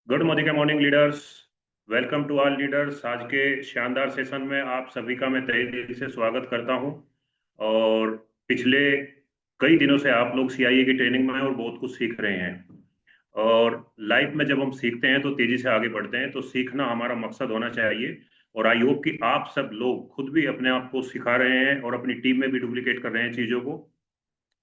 Good morning morning leaders. Welcome to all leaders. आज के शानदार सेशन में आप सभी का मैं तहे दिल से स्वागत करता हूं। और पिछले कई दिनों से आप लोग सीआईए की ट्रेनिंग में हैं और बहुत कुछ सीख रहे हैं। और लाइफ में जब हम सीखते हैं तो तेजी से आगे बढ़ते हैं, तो सीखना हमारा मकसद होना चाहिए। और आई होप कि आप सब लोग खुद भी अपने आप को सिखा रहे हैं और अपनी टीम में भी डुप्लीकेट कर रहे हैं चीज़ों को।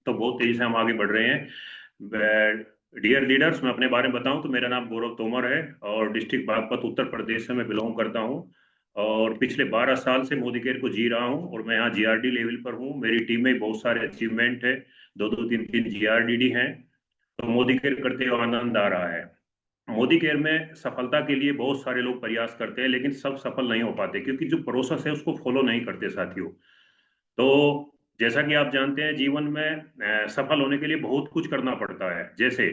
तो बहुत तेजी से हम आगे बढ़ रहे हैं। डियर लीडर्स, मैं अपने बारे में बताऊं तो मेरा नाम गौरव तोमर है और डिस्ट्रिक्ट बागपत उत्तर प्रदेश से मैं बिलोंग करता हूं। और पिछले 12 साल से मोदी केयर को जी रहा हूं और मैं यहाँ जीआरडी लेवल पर हूं। मेरी टीम में बहुत सारे अचीवमेंट है, दो दो तीन तीन जीआरडीडी हैं। तो मोदी केयर करते हुए आनंद आ रहा है। मोदी केयर में सफलता के लिए बहुत सारे लोग प्रयास करते हैं, लेकिन सब सफल नहीं हो पाते क्योंकि जो प्रोसेस है उसको फॉलो नहीं करते साथियों। तो जैसा कि आप जानते हैं, जीवन में सफल होने के लिए बहुत कुछ करना पड़ता है। जैसे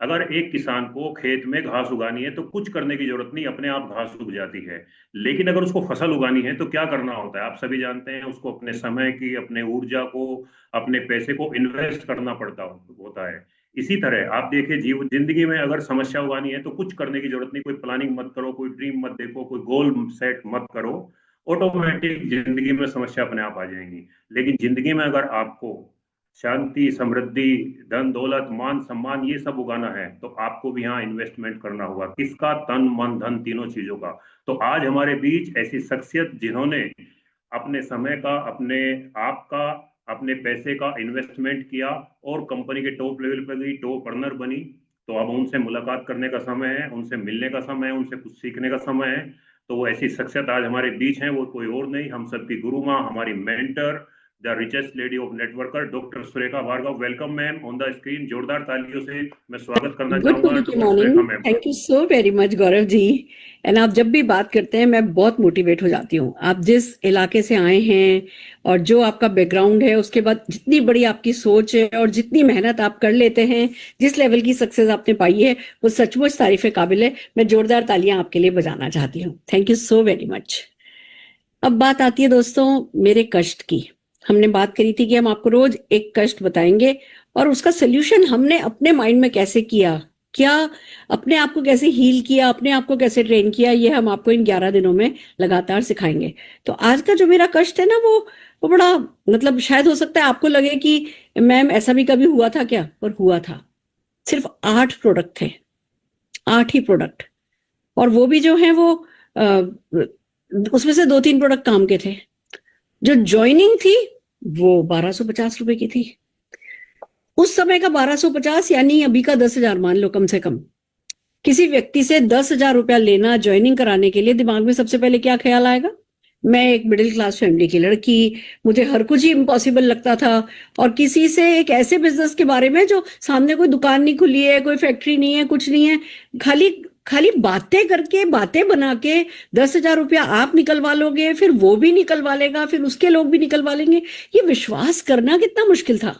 अगर एक किसान को खेत में घास उगानी है तो कुछ करने की जरूरत नहीं, अपने आप घास उग जाती है। लेकिन अगर उसको फसल उगानी है तो क्या करना होता है, आप सभी जानते हैं। उसको अपने समय की, अपने ऊर्जा को, अपने पैसे को इन्वेस्ट करना पड़ता होता है। इसी तरह आप देखिए, जिंदगी में अगर समस्या उगानी है तो कुछ करने की जरूरत नहीं। कोई प्लानिंग मत करो, कोई ड्रीम मत देखो, कोई गोल सेट मत करो। ऑटोमेटिक जिंदगी में समस्या अपने आप आ जाएंगी। लेकिन जिंदगी में अगर आपको शांति, समृद्धि, धन दौलत, मान सम्मान ये सब उगाना है तो आपको भी यहाँ इन्वेस्टमेंट करना होगा। किसका? तन मन धन, तीनों चीजों का। तो आज हमारे बीच ऐसी शख्सियत जिन्होंने अपने समय का, अपने आप का, अपने पैसे का इन्वेस्टमेंट किया और कंपनी के टॉप लेवल पर गई, टॉप अर्नर बनी। तो अब उनसे मुलाकात करने का समय है, उनसे मिलने का समय है, उनसे कुछ सीखने का समय है। तो वो ऐसी शख्सियत आज हमारे बीच हैं, वो कोई और नहीं, हम सबकी गुरु माँ, हमारी mentor, the richest lady of networker, doctor Surekha Bhargav. Welcome ma'am on the screen. जोरदार तालियों से मैं स्वागत करना गुड चाहूंगा morning doctor morning. Surekha ma'am का। Thank you so very much Gaurav ji. And आप जब भी बात करते हैं मैं बहुत मोटिवेट हो जाती हूँ। आप जिस इलाके से आए हैं और जो आपका बैकग्राउंड है, उसके बाद जितनी बड़ी आपकी सोच है और जितनी मेहनत आप कर लेते हैं, जिस लेवल की सक्सेस आपने पाई है, वो सचमुच तारीफ काबिल है। मैं जोरदार तालियां आपके लिए बजाना चाहती हूँ। Thank you so very much. अब बात आती है दोस्तों मेरे कष्ट की। हमने बात करी थी कि हम आपको रोज एक कष्ट बताएंगे और उसका सोल्यूशन हमने अपने माइंड में कैसे किया, क्या अपने आप को कैसे हील किया, अपने आप को कैसे ट्रेन किया, ये हम आपको इन 11 दिनों में लगातार सिखाएंगे। तो आज का जो मेरा कष्ट है ना, वो बड़ा, मतलब शायद हो सकता है आपको लगे कि मैम ऐसा भी कभी हुआ था क्या, पर हुआ था। सिर्फ 8 प्रोडक्ट थे, 8 ही प्रोडक्ट। और वो भी जो है वो उसमें से 2-3 प्रोडक्ट काम के थे। जो ज्वाइनिंग थी वो 1250 रुपए की थी। उस समय का 1250 यानी अभी का 10,000 मान लो कम से कम। किसी व्यक्ति से 10,000 रुपया लेना ज्वाइनिंग कराने के लिए, दिमाग में सबसे पहले क्या ख्याल आएगा? मैं एक मिडिल क्लास फैमिली की लड़की, मुझे हर कुछ ही इम्पॉसिबल लगता था। और किसी से एक ऐसे बिजनेस के बारे में जो सामने कोई दुकान नहीं खुली है, कोई फैक्ट्री नहीं है, कुछ नहीं है, खाली खाली बातें करके, बातें बना के 10,000 रुपया आप निकलवा लोगे, फिर वो भी निकलवा लेगा, फिर उसके लोग भी निकलवा लेंगे। ये विश्वास करना कितना मुश्किल था,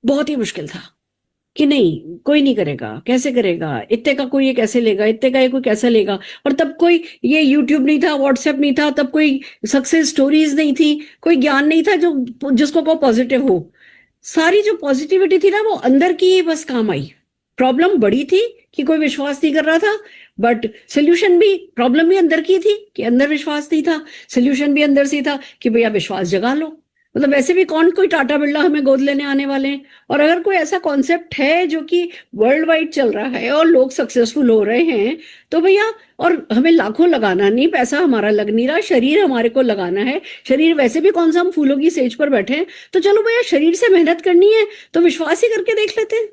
बहुत ही मुश्किल था। कि नहीं, कोई नहीं करेगा, कैसे करेगा, इतने का कोई ये कैसे लेगा, इतने का ये कोई कैसे लेगा। और तब कोई ये यूट्यूब नहीं था, व्हाट्सएप नहीं था, तब कोई सक्सेस स्टोरीज नहीं थी, कोई ज्ञान नहीं था जो जिसको को पॉजिटिव हो। सारी जो पॉजिटिविटी थी ना, वो अंदर की ही बस काम आई। प्रॉब्लम बड़ी थी कि कोई विश्वास नहीं कर रहा था, बट सोल्यूशन भी, प्रॉब्लम भी अंदर की थी कि अंदर विश्वास नहीं था, सोल्यूशन भी अंदर से था कि भैया विश्वास जगा लो। मतलब वैसे भी कौन कोई टाटा बिरला हमें गोद लेने आने वाले हैं। और अगर कोई ऐसा कॉन्सेप्ट है जो कि वर्ल्ड वाइड चल रहा है और लोग सक्सेसफुल हो रहे हैं, तो भैया, और हमें लाखों लगाना नहीं, पैसा हमारा लग नहीं रहा, शरीर हमारे को लगाना है। शरीर वैसे भी कौन सा हम फूलों की सेज पर बैठे हैं, तो चलो भैया शरीर से मेहनत करनी है तो विश्वास ही करके देख लेते हैं।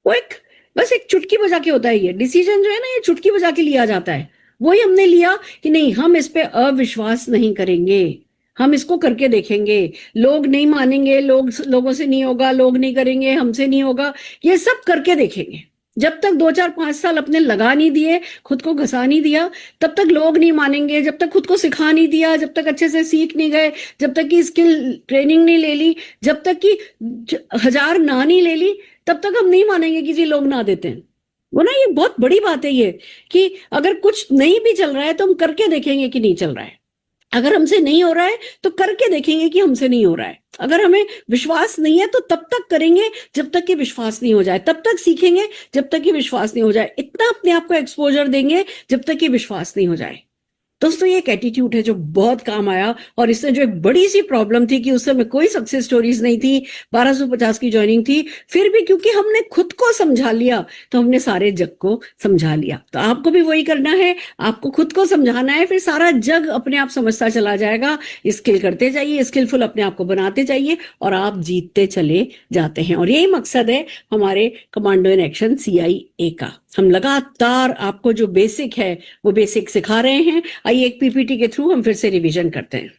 वो एक, बस एक चुटकी बजा के होता है। ये डिसीजन जो है ना, ये चुटकी बजा के लिया जाता है। वही हमने लिया कि नहीं, हम इस पे अविश्वास नहीं करेंगे, हम इसको करके देखेंगे। लोग नहीं मानेंगे, लोगों से नहीं होगा, लोग नहीं करेंगे, हमसे नहीं होगा, ये सब करके देखेंगे। जब तक 2-4-5 साल अपने लगा नहीं दिए, खुद को घसा नहीं दिया, तब तक लोग नहीं मानेंगे। जब तक खुद को सिखा नहीं दिया, जब तक अच्छे से सीख नहीं गए, जब तक की स्किल ट्रेनिंग नहीं ले ली, जब तक की 1000 ना नहीं ले ली, तब तक हम नहीं मानेंगे कि जी लोग ना देते हैं। वो ना, ये बहुत बड़ी बात है ये, कि अगर कुछ नहीं भी चल रहा है तो हम करके देखेंगे कि नहीं चल रहा है। अगर हमसे नहीं हो रहा है तो करके देखेंगे कि हमसे नहीं हो रहा है। अगर हमें विश्वास नहीं है तो तब तक करेंगे जब तक कि विश्वास नहीं हो जाए, तब तक सीखेंगे जब तक कि विश्वास नहीं हो जाए, इतना अपने आप को एक्सपोजर देंगे जब तक कि विश्वास नहीं हो जाए। दोस्तों ये एक एटीट्यूड है जो बहुत काम आया, और इससे जो एक बड़ी सी प्रॉब्लम थी कि उस समय कोई सक्सेस स्टोरीज नहीं थी, 1250 की ज्वाइनिंग थी, फिर भी क्योंकि हमने खुद को समझा लिया तो हमने सारे जग को समझा लिया। तो आपको भी वही करना है, आपको खुद को समझाना है, फिर सारा जग अपने आप समझता चला जाएगा। स्किल करते जाइए, स्किलफुल अपने आप को बनाते जाइए और आप जीतते चले जाते हैं। और यही मकसद है हमारे कमांडो इन एक्शन CIA का। हम लगातार आपको जो बेसिक है वो बेसिक सिखा रहे हैं। आइए एक PPT के थ्रू हम फिर से रिवीजन करते हैं।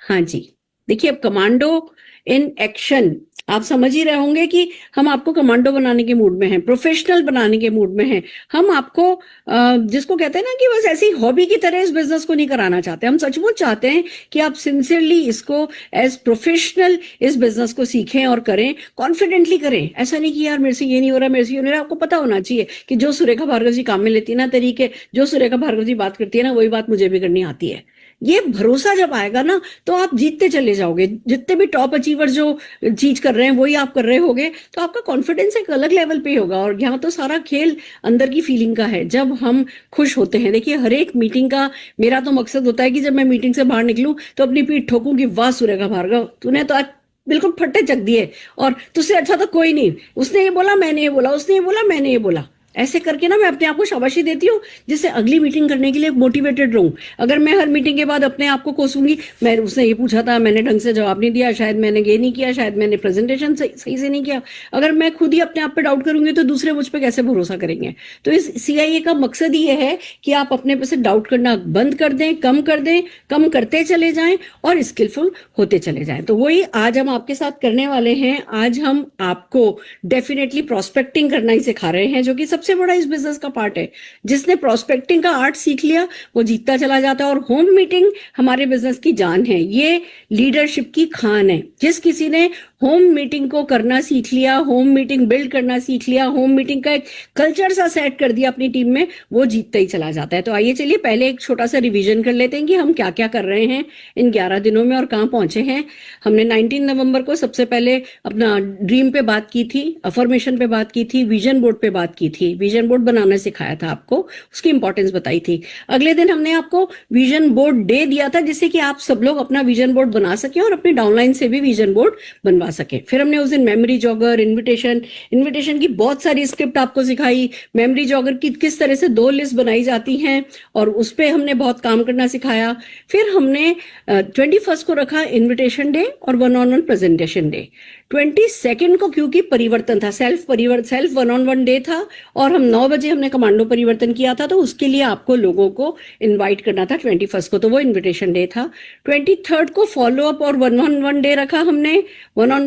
हाँ जी, देखिए अब कमांडो इन एक्शन आप समझ ही रहे होंगे कि हम आपको कमांडो बनाने के मूड में हैं, प्रोफेशनल बनाने के मूड में हैं। हम आपको जिसको कहते हैं ना कि बस ऐसी हॉबी की तरह इस बिजनेस को नहीं कराना चाहते, हम सचमुच चाहते हैं कि आप सिंसियरली इसको एज प्रोफेशनल इस बिजनेस को सीखें और करें, कॉन्फिडेंटली करें। ऐसा नहीं कि यार मेरे से ये नहीं हो रहा, मेरे से ये नहीं हो रहा। आपको पता होना चाहिए कि जो सुरेखा भार्गव जी काम में लेती है ना तरीके, जो सुरेखा भार्गव जी बात करती है ना वही बात मुझे भी करनी आती है। ये भरोसा जब आएगा ना तो आप जीतते चले जाओगे। जितने भी टॉप अचीवर जो चीज कर रहे हैं वही आप कर रहे होगे तो आपका कॉन्फिडेंस एक अलग लेवल पे होगा। और यहाँ तो सारा खेल अंदर की फीलिंग का है, जब हम खुश होते हैं। देखिए हर एक मीटिंग का मेरा तो मकसद होता है कि जब मैं मीटिंग से बाहर निकलूं तो अपनी पीठ ठोकूं कि वाह सुरेखा भार्गव, तूने तो आज बिल्कुल फट्टे चक दिए, और तुझसे अच्छा तो कोई नहीं। उसने ये बोला मैंने ये बोला, उसने ये बोला मैंने ये बोला। ऐसे करके ना मैं अपने आप को शाबाशी देती हूँ जिससे अगली मीटिंग करने के लिए मोटिवेटेड रहूं। अगर मैं हर मीटिंग के बाद अपने आप को कोसूंगी, मैं उसने ये पूछा था मैंने ढंग से जवाब नहीं दिया, शायद मैंने ये नहीं किया, शायद मैंने प्रेजेंटेशन सही से नहीं किया, अगर मैं खुद ही अपने आप पे डाउट करूंगी तो दूसरे मुझ पर कैसे भरोसा करेंगे। तो इस CIA का मकसद ही ये है कि आप अपने पे से डाउट करना बंद कर दें, कम कर दें, कम करते चले जाएं और स्किलफुल होते चले जाएं। तो वही आज हम आपके साथ करने वाले हैं। आज हम आपको डेफिनेटली प्रोस्पेक्टिंग करना ही सिखा रहे हैं, जो कि सबसे बड़ा इस बिजनेस का पार्ट है। जिसने प्रोस्पेक्टिंग का आर्ट सीख लिया वो जीतता चला जाता है। और होम मीटिंग हमारे बिजनेस की जान है, ये लीडरशिप की खान है। जिस किसी ने होम मीटिंग को करना सीख लिया, होम मीटिंग बिल्ड करना सीख लिया, होम मीटिंग का एक कल्चर सा सेट कर दिया अपनी टीम में, वो जीतता ही चला जाता है। तो आइए चलिए पहले एक छोटा सा रिवीजन कर लेते हैं कि हम क्या क्या कर रहे हैं इन 11 दिनों में और कहाँ पहुंचे हैं। हमने 19 नवंबर को सबसे पहले अपना ड्रीम पे बात की थी, अफर्मेशन पे बात की थी, विजन बोर्ड पे बात की थी, विजन बोर्ड बनाना सिखाया था आपको, उसकी इंपॉर्टेंस बताई थी। अगले दिन हमने आपको विजन बोर्ड डे दिया था जिससे कि आप सब लोग अपना विजन बोर्ड बना सके और अपनी डाउनलाइन से भी विजन बोर्ड बनवा सके। फिर हमने उस दिन मेमोरी जॉगर, इन्विटेशन की बहुत सारी स्क्रिप्ट आपको सिखाई, मेमोरी जॉगर की किस तरह से 2 लिस्ट बनाई जाती हैं और उस पर हमने बहुत काम करना सिखाया। फिर हमने 21 को रखा इन्विटेशन डे और 1-on-1 प्रेजेंटेशन डे। 22 को क्योंकि परिवर्तन था, सेल्फ 1-on-1 डे था और हम 9 बजे हमने कमांडो परिवर्तन किया था, तो उसके लिए आपको लोगों को इनवाइट करना था 21 को, तो वो इन्विटेशन डे था। 23 को फॉलो अप और 1-on-1 डे रखा हमने। 1-on-1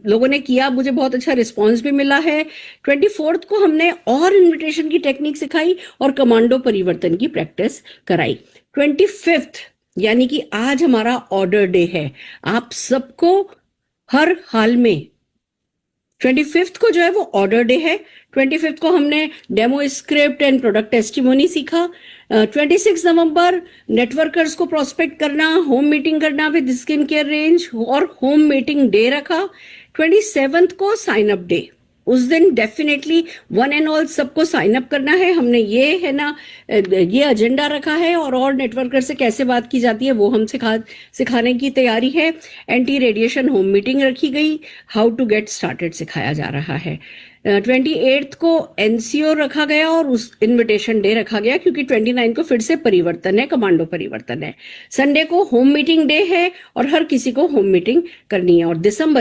लोगों ने किया, मुझे बहुत अच्छा रिस्पॉन्स भी मिला है। 24 को हमने और इन्विटेशन की टेक्निक सिखाई और कमांडो परिवर्तन की प्रैक्टिस कराई। 25 यानी कि आज हमारा ऑर्डर डे है। आप सबको हर हाल में 25 को जो है वो ऑर्डर डे है। 25 को हमने demo script and product testimony सीखा। 26 नवंबर नेटवर्कर्स को प्रोस्पेक्ट करना, होम मीटिंग करना विद स्किन केयर रेंज और होम मीटिंग डे रखा। 27 को साइन अप डे, उस दिन डेफिनेटली वन एंड ऑल सबको साइन अप करना है। हमने ये है ना ये एजेंडा रखा है और नेटवर्कर से कैसे बात की जाती है वो हम सिखाने की तैयारी है। एंटी रेडिएशन होम मीटिंग रखी गई, हाउ टू गेट स्टार्टेड सिखाया जा रहा है। 28 को NCO रखा गया और उस इनविटेशन डे रखा गया क्योंकि 29 को फिर से परिवर्तन है, कमांडो परिवर्तन है। संडे को होम मीटिंग डे है और हर किसी को होम मीटिंग करनी है। और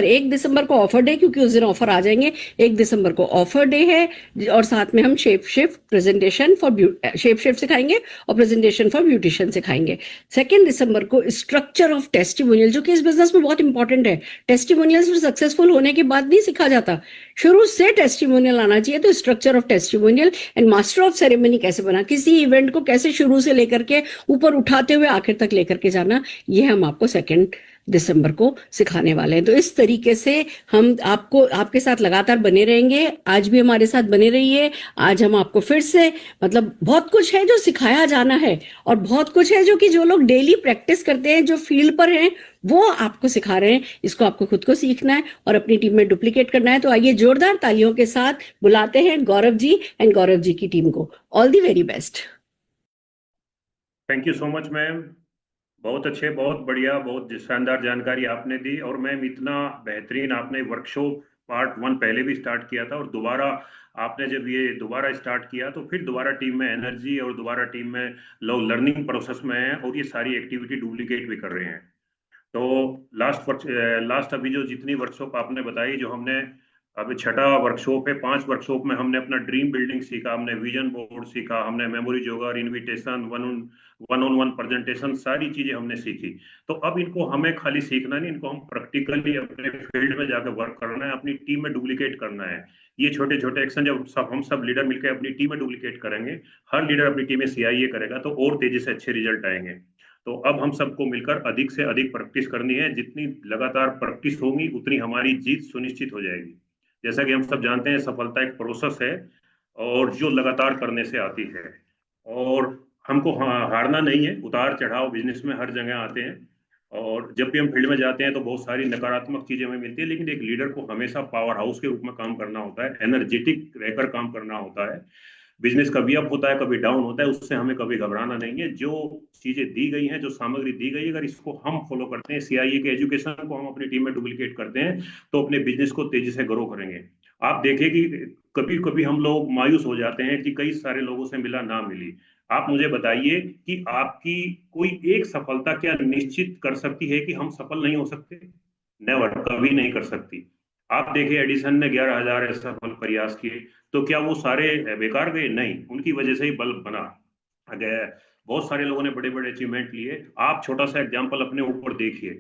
1 दिसंबर को ऑफर डे, क्योंकि उस दिन ऑफर आ जाएंगे। 1 दिसंबर को ऑफर डे है और साथ में हम shape shift presentation for shape shift सिखाएंगे और प्रेजेंटेशन फॉर ब्यूटिशियन सिखाएंगे। 2 दिसंबर को स्ट्रक्चर ऑफ टेस्टिमोनियल, जो कि इस बिजनेस में बहुत इंपॉर्टेंट है। टेस्टिमोनियल सक्सेसफुल होने के बाद नहीं सिखा जाता, शुरू से टेस्टिमोनियल आना चाहिए। तो structure of testimonial and master of ceremony कैसे बना, किसी इवेंट को कैसे शुरू से लेकर के ऊपर उठाते हुए आखिर तक लेकर के जाना, ये हम आपको 2 दिसंबर को सिखाने वाले हैं। तो इस तरीके से हम आपको आपके साथ लगातार बने रहेंगे। आज भी हमारे साथ बने रहिए। आज हम आपको फिर से मतलब बहुत कुछ है जो सिखाया जाना है और बहुत कुछ है जो कि जो लोग डेली प्रैक्टिस करते हैं, जो फील्ड पर हैं, वो आपको सिखा रहे हैं। इसको आपको खुद को सीखना है और अपनी टीम में डुप्लीकेट करना है। तो आइए जोरदार तालियों के साथ बुलाते हैं गौरव जी एंड गौरव जी की टीम को। All the very best. Thank you so much ma'am. बहुत अच्छे, बहुत बढ़िया, बहुत शानदार जानकारी आपने दी। और मैम इतना बेहतरीन आपने वर्कशॉप पार्ट 1 पहले भी स्टार्ट किया था, और दोबारा आपने जब ये दोबारा स्टार्ट किया तो फिर दोबारा टीम में एनर्जी और दोबारा टीम में लोग लर्निंग प्रोसेस में हैं और ये सारी एक्टिविटी डुप्लीकेट भी कर रहे हैं। तो लास्ट अभी जो जितनी वर्कशॉप आपने बताई, जो हमने अभी छठा वर्कशॉप है, 5 वर्कशॉप में हमने अपना ड्रीम बिल्डिंग सीखा, हमने विजन बोर्ड सीखा, हमने memory jogger, invitation, one on one presentation, सारी चीजें हमने सीखी। तो अब इनको हमें खाली सीखना नहीं, इनको हम प्रैक्टिकली अपने फील्ड में जाकर वर्क करना है, अपनी टीम में डुप्लीकेट करना है। ये छोटे छोटे एक्शन जब हम सब लीडर मिलकर अपनी टीम में डुप्लीकेट करेंगे, हर लीडर अपनी टीम में सीआईए करेगा, तो और तेजी से अच्छे रिजल्ट आएंगे। तो अब हम सबको मिलकर अधिक से अधिक प्रैक्टिस करनी है। जितनी लगातार प्रैक्टिस होगी उतनी हमारी जीत सुनिश्चित हो जाएगी। जैसा कि हम सब जानते हैं, सफलता एक प्रोसेस है और जो लगातार करने से आती है। और हमको हारना नहीं है। उतार चढ़ाव बिजनेस में हर जगह आते हैं, और जब भी हम फील्ड में जाते हैं तो बहुत सारी नकारात्मक चीजें हमें मिलती है, लेकिन एक लीडर को हमेशा पावर हाउस के रूप में काम करना होता है, एनर्जेटिक रहकर काम करना होता है। बिजनेस कभी अप होता है, कभी डाउन होता है, उससे हमें कभी घबराना नहीं है। जो चीजें दी गई हैं, जो सामग्री दी गई है, अगर इसको हम फॉलो करते हैं, सीआईए के एजुकेशन को हम अपनी टीम में डुप्लीकेट करते हैं, तो अपने बिजनेस को तेजी से ग्रो करेंगे। आप देखिए कि कभी कभी हम लोग मायूस हो जाते हैं कि कई सारे लोगों से मिला ना मिली। आप मुझे बताइए कि आपकी कोई एक सफलता क्या निश्चित कर सकती है कि हम सफल नहीं हो सकते? नेवर, कभी नहीं कर सकती। आप देखिए, एडिसन ने 11,000 असफल प्रयास किए, तो क्या वो सारे बेकार गए? नहीं, उनकी वजह से ही बल्ब बना। अगर बहुत सारे लोगों ने बड़े बड़े अचीवमेंट लिए, आप छोटा सा एग्जाम्पल अपने ऊपर देखिए।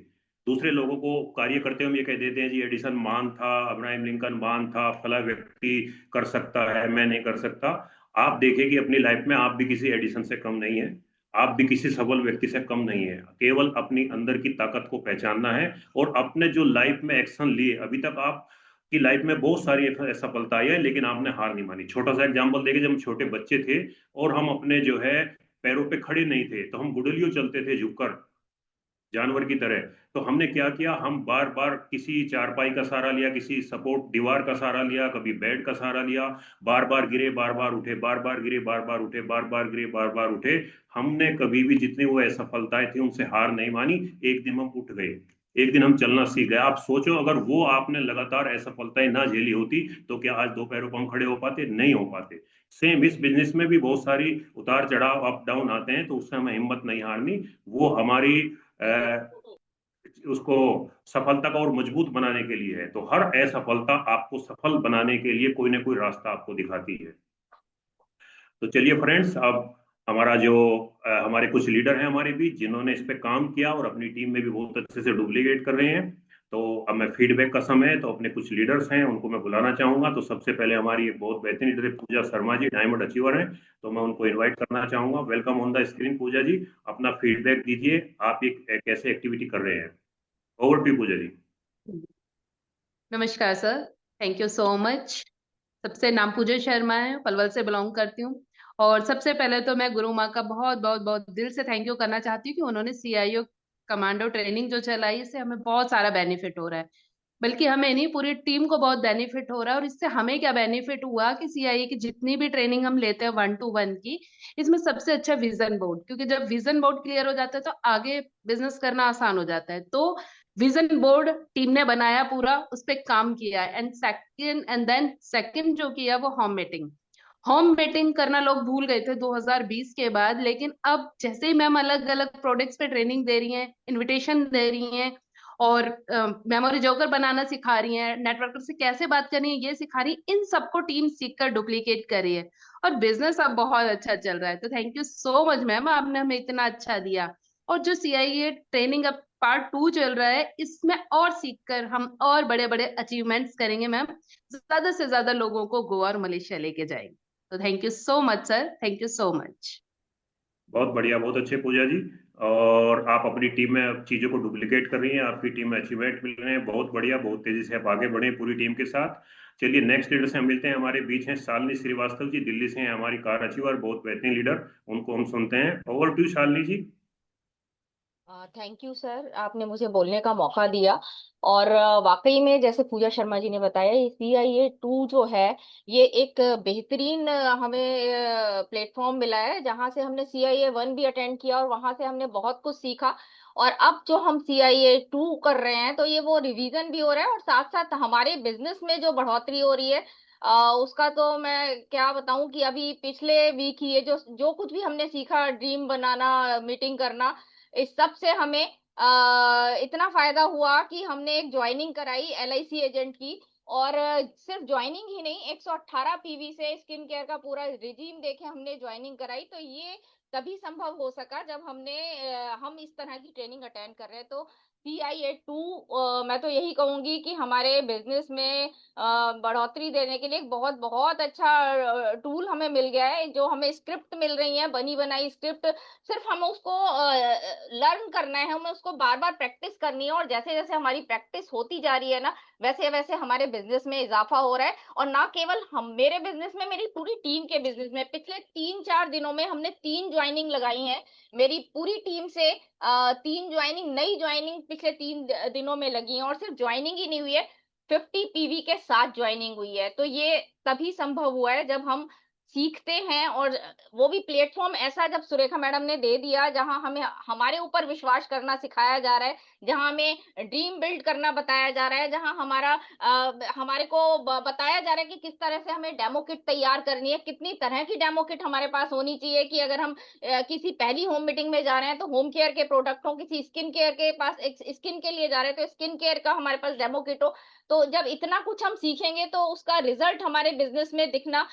दूसरे लोगों को कार्य करते हुए ये कह देते हैं जी एडिसन महान था, अब्राहम लिंकन महान था, फला व्यक्ति कर सकता है, मैं नहीं कर सकता। आप देखिए कि अपनी लाइफ में आप भी किसी एडिसन से कम नहीं है, आप भी किसी सफल व्यक्ति से कम नहीं है। केवल अपनी अंदर की ताकत को पहचानना है और अपने जो लाइफ में एक्शन लिए, अभी तक आप की लाइफ में बहुत सारी सफलता आई है, लेकिन आपने हार नहीं मानी। छोटा सा एग्जांपल देखिए, जब हम छोटे बच्चे थे और हम अपने जो है पैरों पे खड़े नहीं थे, तो हम गुडलियों चलते थे झुककर, जानवर की तरह। तो हमने क्या किया, हम बार बार किसी चारपाई का सहारा लिया, किसी सपोर्ट दीवार का सहारा लिया, कभी बेड का सहारा लिया, बार बार गिरे, बार बार उठे, बार बार गिरे, बार बार उठे, बार बार गिरे, बार बार उठे। हमने कभी भी जितनी वो असफलताएं थी उनसे हार नहीं मानी। एक दिन हम उठ गए, एक दिन हम चलना सीख गए। आप सोचो, अगर वो आपने लगातार असफलताएं ना झेली होती तो क्या आज दो पैरों पर हम खड़े हो पाते? नहीं हो पाते। सेम इस बिजनेस में भी बहुत सारी उतार चढ़ाव, अप डाउन आते हैं, तो उससे हमें हिम्मत नहीं हारनी। वो हमारी उसको सफलता का और मजबूत बनाने के लिए है। तो हर असफलता आपको सफल बनाने के लिए कोई ना कोई रास्ता आपको दिखाती है। तो चलिए फ्रेंड्स, अब हमारा जो हमारे कुछ लीडर हैं हमारे बीच, जिन्होंने इस पे काम किया और अपनी टीम में भी बहुत अच्छे से डुप्लीकेट कर रहे हैं। तो अब मैं फीडबैक का समय है, तो अपने कुछ लीडर्स हैं उनको मैं बुलाना चाहूंगा। तो सबसे पहले हमारी एक बहुत बेहतरीन लीडर है पूजा शर्मा जी, डायमंड अचीवर हैं। तो मैं उनको इन्वाइट करना चाहूंगा। वेलकम ऑन द स्क्रीन पूजा जी। अपना फीडबैक दीजिए, आप एक कैसे एक्टिविटी कर रहे हैं। ओवर टू पूजा जी। नमस्कार sir, thank you so much. सबसे नाम पूजा शर्मा है, पलवल से बिलोंग करती हूँ। और सबसे पहले तो मैं गुरु माँ का बहुत बहुत बहुत दिल से थैंक यू करना चाहती हूँ कि उन्होंने सीआईओ कमांडो ट्रेनिंग जो चलाई, इससे हमें बहुत सारा बेनिफिट हो रहा है। बल्कि हमें नहीं, पूरी टीम को बहुत बेनिफिट हो रहा है। और इससे हमें क्या बेनिफिट हुआ कि सीआईए की जितनी भी ट्रेनिंग हम लेते हैं 1-to-1 की, इसमें सबसे अच्छा विजन बोर्ड, क्योंकि जब विजन बोर्ड क्लियर हो जाता है तो आगे बिजनेस करना आसान हो जाता है। तो विजन बोर्ड टीम ने बनाया, पूरा उस पर काम किया। एंड देन सेकंड जो किया वो होम मीटिंग। होम मीटिंग करना लोग भूल गए थे 2020 के बाद, लेकिन अब जैसे ही मैम अलग अलग प्रोडक्ट्स पे ट्रेनिंग दे रही हैं, इनविटेशन दे रही हैं, और मेमोरी जोकर बनाना सिखा रही हैं, नेटवर्कर से कैसे बात करनी है ये सिखा रही है, इन सबको टीम सीख कर डुप्लीकेट कर रही है। और बिजनेस अब बहुत अच्छा चल रहा है। तो thank you so much ma'am, आपने हमें इतना अच्छा दिया। और जो सीआईए ट्रेनिंग अब पार्ट 2 चल रहा है, इसमें और सीखकर हम और बड़े बड़े अचीवमेंट्स करेंगे मैम, ज्यादा से ज्यादा लोगों को गोवा और मलेशिया लेके जाएंगे। तो thank you so much sir, thank you so much. बहुत बढ़िया, बहुत अच्छे पूजा जी। और आप अपनी टीम में अब चीजों को डुप्लीकेट कर रही हैं, आपकी टीम में अचीवमेंट मिल रहे हैं, बहुत बढ़िया, बहुत तेजी से आप आगे बढ़े पूरी टीम के साथ। चलिए नेक्स्ट लीडर से हम मिलते हैं। हमारे बीच हैं शालिनी श्रीवास्तव जी, दिल्ली से हैं, हमारी कार अचीवर, बहुत बेहतरीन लीडर। उनको हम सुनते हैं। Over to Shalini ji. Thank you sir, आपने मुझे बोलने का मौका दिया। और वाकई में जैसे पूजा शर्मा जी ने बताया, ये CIA2 जो है, ये एक बेहतरीन हमें प्लेटफॉर्म मिला है, जहां से हमने CIA1 भी अटेंड किया और वहां से हमने बहुत कुछ सीखा। और अब जो हम CIA2 कर रहे हैं, तो ये वो रिवीजन भी हो रहा है और साथ साथ हमारे बिजनेस में जो बढ़ोतरी हो रही है, उसका तो मैं क्या बताऊं कि अभी पिछले वीक ही ये जो जो कुछ भी हमने सीखा, ड्रीम बनाना, मीटिंग करना, इस सब से हमें इतना फायदा हुआ कि हमने एक ज्वाइनिंग कराई LIC एजेंट की। और सिर्फ ज्वाइनिंग ही नहीं, 118 PV से स्किन केयर का पूरा रिजीम देके हमने ज्वाइनिंग कराई। तो ये तभी संभव हो सका जब हम इस तरह की ट्रेनिंग अटेंड कर रहे हैं। तो CIA2 मैं तो यही कहूंगी कि हमारे बिजनेस में बढ़ोतरी देने के लिए एक बहुत बहुत अच्छा टूल हमें मिल गया है। जो हमें स्क्रिप्ट मिल रही है, बनी बनाई स्क्रिप्ट, सिर्फ हमें उसको लर्न करना है, हमें उसको बार बार प्रैक्टिस करनी है। और जैसे जैसे हमारी प्रैक्टिस होती जा रही है ना, वैसे वैसे हमारे बिजनेस में इजाफा हो रहा है। और ना केवल हम, मेरे बिजनेस में, मेरी पूरी टीम के बिजनेस में पिछले 3-4 दिनों में हमने 3 ज्वाइनिंग लगाई है। मेरी पूरी टीम से 3 ज्वाइनिंग, नई ज्वाइनिंग पिछले 3 दिनों में लगी है। और सिर्फ ज्वाइनिंग ही नहीं हुई है, 50 PV के साथ ज्वाइनिंग हुई है। तो ये तभी संभव हुआ है जब हम सीखते हैं। और वो भी प्लेटफॉर्म ऐसा जब सुरेखा मैडम ने दे दिया, जहां हमें हमारे ऊपर विश्वास करना सिखाया जा रहा है, जहां हमें ड्रीम बिल्ड करना बताया जा रहा है, जहां हमारे को बताया जा रहा है कि किस तरह से हमें डेमो किट तैयार करनी है, कितनी तरह की डेमो किट हमारे पास होनी चाहिए। कि अगर हम किसी पहली होम मीटिंग में जा रहे हैं तो होम केयर के प्रोडक्ट हो, किसी स्किन केयर के पास स्किन के लिए जा रहे हैं तो स्किन केयर का हमारे पास डेमो किट हो। तो जब इतना कुछ हम सीखेंगे तो उसका रिजल्ट हमारे बिजनेस में दिखना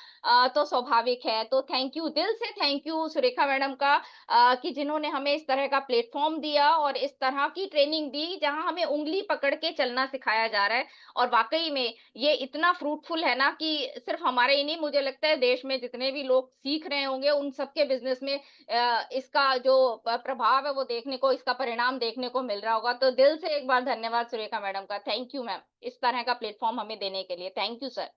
तो स्वाभाविक है। तो थैंक यू, दिल से थैंक यू सुरेखा मैडम का, कि जिन्होंने हमें इस तरह का प्लेटफॉर्म दिया और इस तरह की ट्रेनिंग दी, जहां हमें उंगली पकड़ के चलना सिखाया जा रहा है। और वाकई में ये इतना फ्रूटफुल है ना, कि सिर्फ हमारे ही नहीं, मुझे लगता है देश में जितने भी लोग सीख रहे होंगे उन सबके बिजनेस में इसका जो प्रभाव है वो देखने को, इसका परिणाम देखने को मिल रहा होगा। तो दिल से एक बार धन्यवाद सुरेखा मैडम का। थैंक यू मैम, इस तरह का प्लेटफॉर्म हमें देने के लिए। Thank you sir.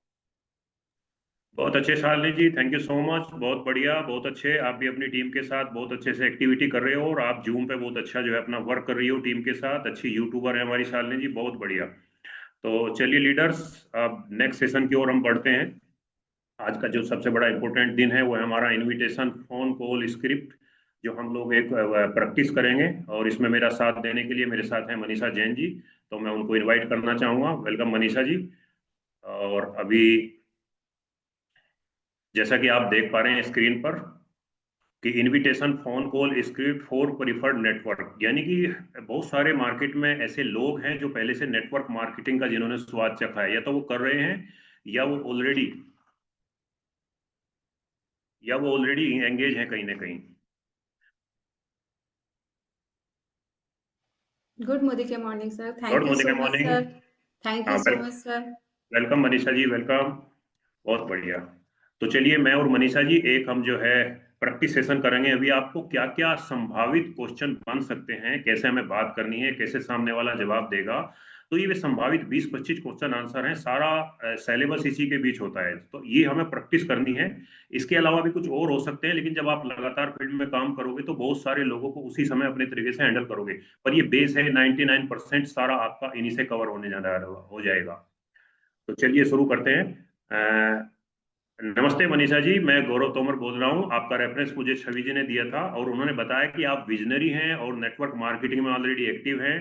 बहुत अच्छे Shalini ji, thank you so much, बहुत बढ़िया, बहुत अच्छे। आप भी अपनी टीम के साथ बहुत अच्छे से एक्टिविटी कर रहे हो और आप जूम पे बहुत अच्छा जो है अपना वर्क कर रही हो टीम के साथ। अच्छी यूट्यूबर है हमारी शालिनी जी, बहुत बढ़िया। तो चलिए लीडर्स, अब नेक्स्ट सेशन की ओर हम बढ़ते हैं। आज का जो सबसे बड़ा इंपॉर्टेंट दिन है वो है हमारा इनविटेशन फोन कॉल स्क्रिप्ट, जो हम लोग एक प्रैक्टिस करेंगे। और इसमें मेरा साथ देने के लिए मेरे साथ हैं मनीषा जैन जी। तो मैं उनको इनवाइट करना चाहूंगा। वेलकम मनीषा जी। और अभी जैसा कि आप देख पा रहे हैं स्क्रीन पर कि invitation phone call script for preferred network, यानी कि बहुत सारे मार्केट में ऐसे लोग हैं जो पहले से नेटवर्क मार्केटिंग का जिन्होंने स्वाद चखा है, या तो वो कर रहे हैं या वो ऑलरेडी एंगेज हैं कहीं ना कहीं। Good Mudike morning, sir. Good Thank you morning so much, morning. sir. Thank हाँ, you so much, sir. Welcome Manisha ji, welcome. बहुत बढ़िया। तो चलिए मैं और मनीषा जी एक हम जो है प्रैक्टिस सेशन करेंगे। अभी आपको क्या क्या संभावित क्वेश्चन बन सकते हैं, कैसे हमें बात करनी है, कैसे सामने वाला जवाब देगा। तो ये वे संभावित 20-25 क्वेश्चन आंसर हैं। सारा सिलेबस इसी के बीच होता है, तो ये हमें प्रैक्टिस करनी है। इसके अलावा भी कुछ और हो सकते हैं, लेकिन जब आप लगातार फील्ड में काम करोगे तो बहुत सारे लोगों को उसी समय अपने तरीके से हैंडल करोगे। पर ये बेस है, 99% सारा आपका इन्हीं से कवर होने जा रहा हो जाएगा। तो चलिए शुरू करते हैं। नमस्ते मनीषा जी, मैं गौरव तोमर बोल रहा हूँ। आपका रेफरेंस मुझे छवि जी ने दिया था और उन्होंने बताया कि आप विजनरी हैं और नेटवर्क मार्केटिंग में ऑलरेडी एक्टिव हैं।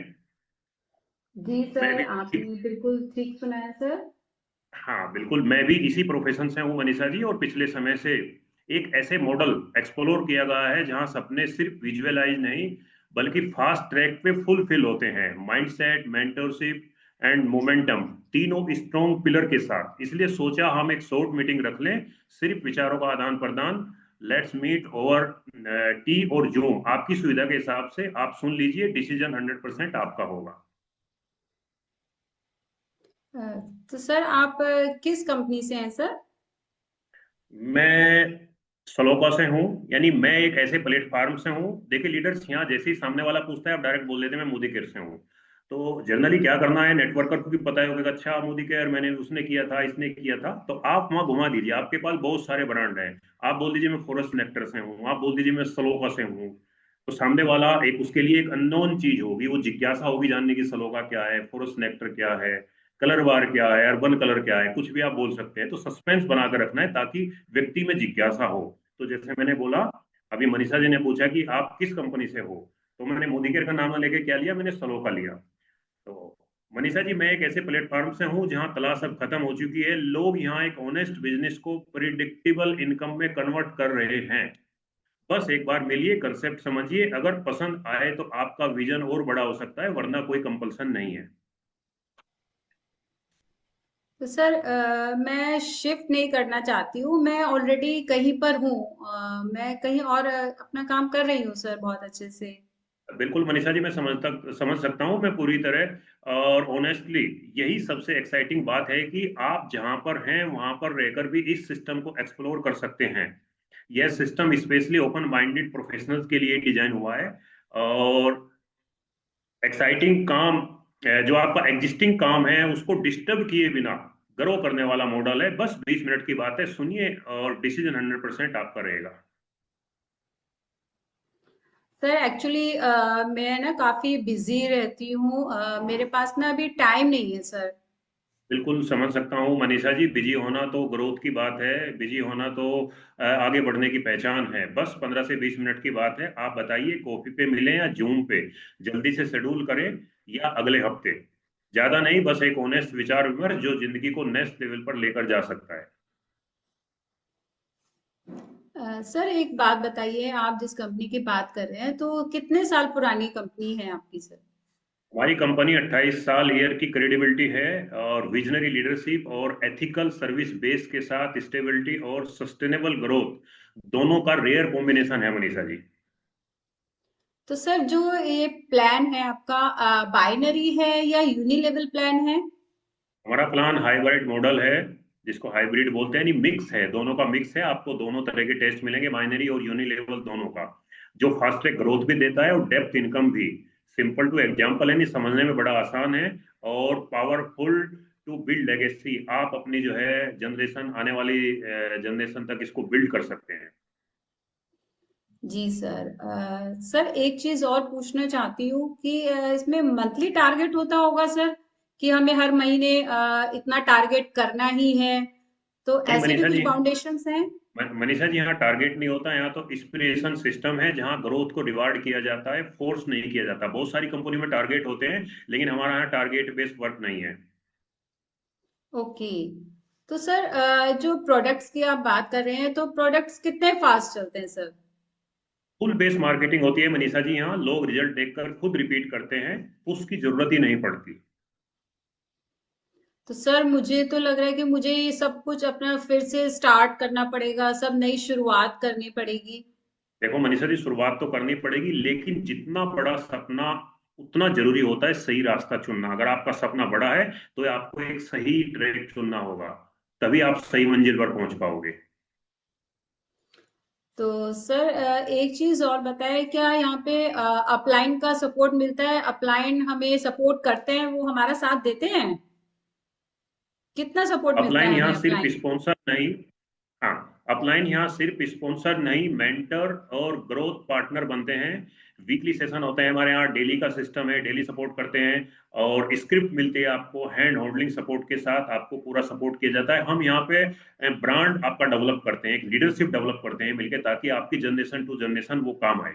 जी मैं सर, भी, आपने बिल्कुल ठीक सुना है सर। हाँ बिल्कुल, मैं भी इसी प्रोफेशन से हूँ मनीषा जी। और पिछले समय से एक ऐसे मॉडल एक्सप्लोर किया गया है जहाँ सपने सिर्फ विजुअलाइज नहीं बल्कि फास्ट ट्रैक पे फुलफिल होते हैं, माइंडसेट, मेंटरशिप एंड मोमेंटम, तीनों स्ट्रॉन्ग पिलर के साथ। इसलिए सोचा हम एक शॉर्ट मीटिंग रख लें, सिर्फ विचारों का आदान प्रदान। लेट्स मीट ओवर टी और जूम, आपकी सुविधा के हिसाब से आप सुन लीजिए, डिसीजन 100% आपका होगा। अ, तो सर आप किस कंपनी से हैं सर? मैं सलोका से हूँ, यानी मैं एक ऐसे प्लेटफॉर्म से हूँ। देखिए लीडर्स, यहाँ जैसे ही सामने वाला पूछता है आप डायरेक्ट बोल देते हैं मैं मोदी केयर से हूँ। तो जनरली क्या करना है, नेटवर्कर को भी पता है होगा कि अच्छा मोदी केयर मैंने उसने किया था, इसने किया था, तो आप वहाँ घुमा दीजिए। आपके पास बहुत सारे ब्रांड हैं, आप बोल दीजिए मैं फॉरेस्ट नेक्टर से हूँ, आप बोल दीजिए मैं सलोका से हूँ। तो सामने वाला एक उसके लिए एक अननोन चीज होगी, वो जिज्ञासा होगी जानने की सलोका क्या है, फॉरेस्ट नेक्टर क्या है, कलर बार क्या है, अर्बन कलर क्या है, कुछ भी आप बोल सकते हैं। तो सस्पेंस बना कर रखना है ताकि व्यक्ति में जिज्ञासा हो। तो जैसे मैंने बोला, अभी मनीषा जी ने पूछा कि आप किस कंपनी से हो, तो मैंने मोदी केयर का नाम ना लेके क्या लिया, मैंने सलोका लिया। तो मनीषा जी, मैं एक ऐसे प्लेटफॉर्म से हूँ जहाँ तलाश अब खत्म हो चुकी है। लोग यहाँ एक ऑनेस्ट बिजनेस को प्रिडिक्टेबल इनकम में कन्वर्ट कर रहे हैं। बस एक बार मिलिए, कंसेप्ट समझिए, अगर पसंद आए तो आपका विजन और बड़ा हो सकता है, वरना कोई कंपल्सन नहीं है। तो सर मैं शिफ्ट नहीं करना चाहती हूँ, मैं ऑलरेडी कहीं पर हूँ। मैं कहीं और अपना काम कर रही हूँ सर, बहुत अच्छे से। बिल्कुल मनीषा जी, मैं समझ सकता हूँ मैं पूरी तरह। और ऑनेस्टली यही सबसे एक्साइटिंग बात है कि आप जहां पर हैं वहां पर रहकर भी इस सिस्टम को एक्सप्लोर कर सकते हैं। यह system specially open minded professionals के लिए डिजाइन हुआ है। और एक्साइटिंग काम, जो आपका एग्जिस्टिंग काम है उसको डिस्टर्ब किए बिना ग्रो करने वाला मॉडल है। बस 20 मिनट की बात है, सुनिए और डिसीजन 100% आपका रहेगा। सर एक्चुअली मैं ना काफी बिजी रहती हूँ, मेरे पास ना अभी टाइम नहीं है सर। बिल्कुल समझ सकता हूँ मनीषा जी, बिजी होना तो ग्रोथ की बात है, बिजी होना तो आगे बढ़ने की पहचान है। बस 15 से 20 मिनट की बात है। आप बताइए, कॉफी पे मिलें या जूम पे, जल्दी से शेड्यूल करें या अगले हफ्ते। ज्यादा नहीं, बस एक ऑनेस्ट विचार विमर्श जो जिंदगी को नेक्स्ट लेवल पर लेकर जा सकता है। सर एक बात बताइए, आप जिस कंपनी की बात कर रहे हैं तो कितने साल पुरानी कंपनी है आपकी सर? हमारी कंपनी 28 साल ईयर की क्रेडिबिलिटी है, और विजनरी लीडरशिप और एथिकल सर्विस बेस के साथ स्टेबिलिटी और सस्टेनेबल ग्रोथ दोनों का रेयर कॉम्बिनेशन है मनीषा जी। तो सर जो ये प्लान है आपका, बाइनरी है या यूनिलेवल प्लान है? हमारा प्लान हाइब्रिड मॉडल है, जिसको हाइब्रिड बोलते हैं, नहीं मिक्स है, दोनों का मिक्स है। आपको दोनों तरह के टेस्ट मिलेंगे, बाइनरी और यूनि लेवल दोनों का, जो फास्ट ट्रैक ग्रोथ भी देता है और डेप्थ इनकम भी। सिंपल टू एग्जाम्पल है, नहीं समझने में बड़ा आसान है, और पावरफुल टू बिल्ड लेगेसी। आप अपनी जो है जनरेशन, आने वाली जनरेशन तक इसको बिल्ड कर सकते हैं। जी सर। सर एक चीज और पूछना चाहती हूँ कि इसमें मंथली टारगेट होता होगा सर, कि हमें हर महीने इतना टारगेट करना ही है, तो नहीं ऐसे भी मनीषा कुछ जी, बाउंडेशंस हैं? मनीषा जी, यहाँ टारगेट नहीं होता, यहाँ तो इंस्पिरेशन सिस्टम है जहाँ ग्रोथ को रिवार्ड किया जाता है, फोर्स नहीं किया जाता। बहुत सारी कंपनी में टारगेट होते हैं, लेकिन हमारा यहाँ टारगेट बेस्ड वर्क नहीं है। ओके। तो सर जो प्रोडक्ट्स की आप बात कर रहे हैं, तो प्रोडक्ट्स कितने फास्ट चलते हैं सर? फुल बेस मार्केटिंग होती है मनीषा जी, यहाँ लोग रिजल्ट देखकर खुद रिपीट करते हैं, उसकी जरूरत ही नहीं पड़ती। तो सर मुझे तो लग रहा है कि मुझे ये सब कुछ अपना फिर से स्टार्ट करना पड़ेगा, सब नई शुरुआत करनी पड़ेगी। देखो मनीषा जी, शुरुआत तो करनी पड़ेगी, लेकिन जितना बड़ा सपना उतना जरूरी होता है सही रास्ता चुनना। अगर आपका सपना बड़ा है तो आपको एक सही ट्रैक चुनना होगा, तभी आप सही मंजिल पर पहुंच पाओगे। तो सर एक चीज और बताएं, क्या यहाँ पे अपलाइन का सपोर्ट मिलता है? अपलाइन हमें सपोर्ट करते हैं, वो हमारा साथ देते हैं? कितना सपोर्ट मिलता अपलाइन है यहाँ हमें सिर्फ अपलाइन? स्पॉन्सर नहीं, हाँ, अपलाइन यहाँ सिर्फ स्पॉन्सर नहीं, मेंटर और ग्रोथ पार्टनर बनते हैं। वीकली सेशन होते हैं हमारे यहाँ, डेली का सिस्टम है, डेली सपोर्ट करते हैं, और स्क्रिप्ट मिलती है आपको, हैंड होल्डिंग सपोर्ट के साथ आपको पूरा सपोर्ट किया जाता है। हम यहाँ पे ब्रांड आपका डेवलप करते हैं, एक लीडरशिप डेवलप करते हैं मिलकर, ताकि आपकी जनरेशन टू जनरेशन वो काम आए।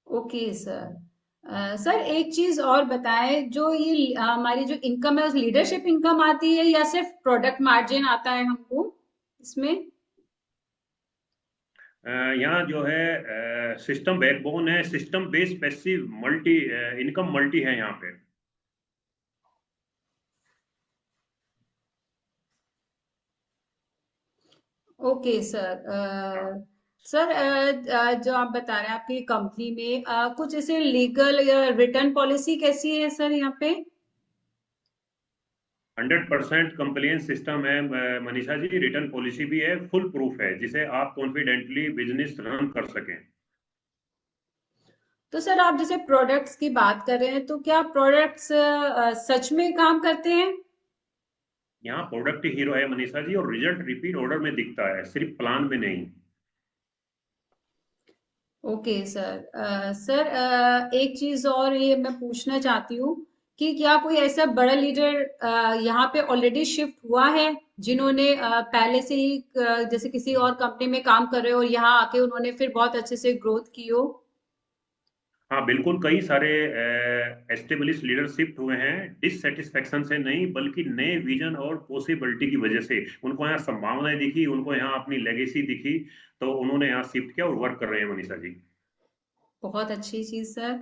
Okay sir. सर एक चीज और बताएं, जो ये हमारी जो इनकम है, उस लीडरशिप इनकम आती है या सिर्फ प्रोडक्ट मार्जिन आता है हमको इसमें? यहाँ जो है सिस्टम बैकबोन है, system based passive multi income multi है यहाँ पे। Okay sir. सर जो आप बता रहे हैं आपकी कंपनी में कुछ ऐसे लीगल या रिटर्न पॉलिसी कैसी है सर यहाँ पे? 100% कंप्लायंस सिस्टम है मनीषा जी, रिटर्न पॉलिसी भी है, फुल प्रूफ है, जिसे आप कॉन्फिडेंटली बिजनेस रन कर सकें। तो सर आप जैसे प्रोडक्ट्स की बात कर रहे हैं तो क्या प्रोडक्ट्स सच में काम करते हैं? यहाँ प्रोडक्ट हीरो है मनीषा जी, और रिजल्ट रिपीट ऑर्डर में दिखता है, सिर्फ प्लान में नहीं। Okay sir. सर एक चीज और ये मैं पूछना चाहती हूँ कि क्या कोई ऐसा बड़ा लीडर यहाँ पे ऑलरेडी शिफ्ट हुआ है जिन्होंने पहले से ही जैसे किसी और कंपनी में काम कर रहे हो और यहाँ आके उन्होंने फिर बहुत अच्छे से ग्रोथ की हो? हाँ बिल्कुल, कई सारे एस्टेब्लिश लीडरशिप हुए हैं, डिससेटिस्फेक्शन से नहीं बल्कि नए विजन और पॉसिबिलिटी की वजह से। उनको यहाँ संभावनाएं दिखी, उनको यहाँ अपनी लेगेसी दिखी, तो उन्होंने यहाँ शिफ्ट किया और वर्क कर रहे हैं मनीषा जी। बहुत अच्छी चीज सर।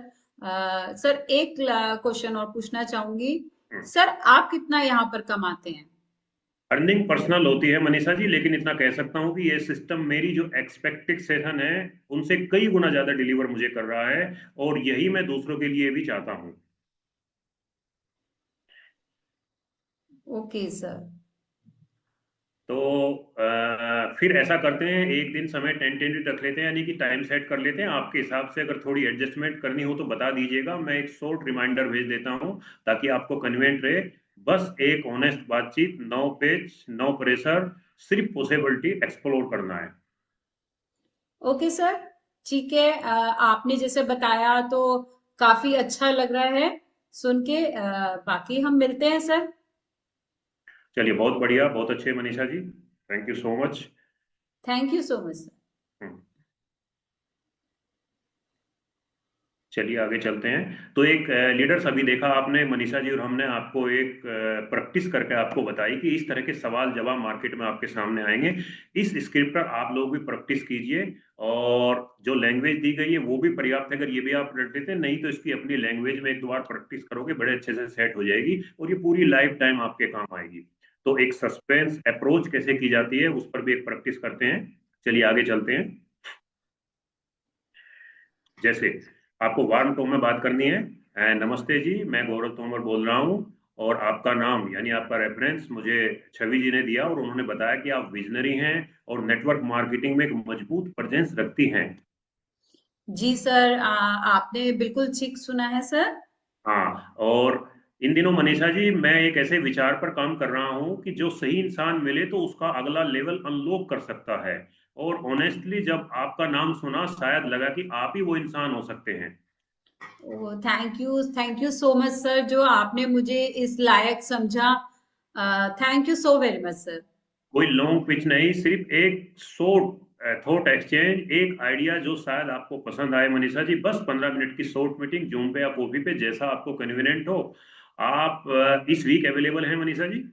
सर एक क्वेश्चन और पूछना चाहूंगी। हम्म। सर आप कितना यहाँ पर कमाते हैं? अर्निंग पर्सनल होती है मनीषा जी, लेकिन इतना कह सकता हूँ कि ये सिस्टम मेरी जो एक्सपेक्टेशन है उनसे कई गुना ज्यादा डिलीवर मुझे कर रहा है, और यही मैं दूसरों के लिए भी चाहता हूँ। Okay sir. तो फिर ऐसा करते हैं, एक दिन समय टेंटेटिव रख लेते हैं, यानी कि टाइम सेट कर लेते हैं। आपके हिसाब से अगर थोड़ी एडजस्टमेंट करनी हो तो बता दीजिएगा, मैं एक शॉर्ट रिमाइंडर भेज देता हूँ ताकि आपको कन्वीनियंट रहे। बस एक ऑनेस्ट बातचीत, 9 पेज, नो प्रेशर, सिर्फ पॉसिबिलिटी एक्सप्लोर करना है। Okay sir. ठीक है। आपने जैसे बताया तो काफी अच्छा लग रहा है सुन के। बाकी हम मिलते हैं सर। चलिए, बहुत बढ़िया, बहुत अच्छे Manisha ji, thank you so much. Thank you so much sir. चलिए आगे चलते हैं। तो एक लीडर्स, अभी देखा आपने मनीषा जी और हमने आपको एक प्रैक्टिस करके आपको बताई कि इस तरह के सवाल जवाब मार्केट में आपके सामने आएंगे। इस स्क्रिप्ट पर आप लोग भी प्रैक्टिस कीजिए, और जो लैंग्वेज दी गई है वो भी पर्याप्त है। अगर ये भी आप रट देते हैं, नहीं तो इसकी अपनी लैंग्वेज में एक दो बार प्रैक्टिस करोगे, बड़े अच्छे से सेट हो जाएगी, और ये पूरी लाइफ टाइम आपके काम आएगी। तो एक सस्पेंस अप्रोच कैसे की जाती है उस पर भी एक प्रैक्टिस करते हैं। चलिए आगे चलते हैं। जैसे आपको वार्म टोन में बात करनी है। नमस्ते जी, मैं गौरव तोमर बोल रहा हूँ, और आपका नाम यानी आपका रेफरेंस मुझे छवि जी ने दिया, और उन्होंने बताया कि आप विजनरी हैं और नेटवर्क मार्केटिंग में एक मजबूत प्रेजेंस रखती हैं। जी सर। आपने बिल्कुल ठीक सुना है सर। हाँ, और इन दिनों मनीषा जी मैं एक ऐसे विचार पर काम कर रहा हूँ कि जो सही इंसान मिले तो उसका अगला लेवल अनलॉक कर सकता है। और ऑनेस्टली जब आपका नाम सुना, शायद लगा कि आप ही वो इंसान हो सकते हैं। Oh thank you so much sir जो आपने मुझे इस लायक समझा। Thank you so very much sir. कोई लॉन्ग पिच नहीं, सिर्फ एक शॉर्ट थॉट एक्सचेंज, एक आइडिया जो शायद आपको पसंद आए मनीषा जी। बस 15 मिनट की शॉर्ट मीटिंग, जूम पे या कॉफी पे, जैसा आपको कन्वीनियंट हो। आप इस वीक अवेलेबल हैं मनीषा जी?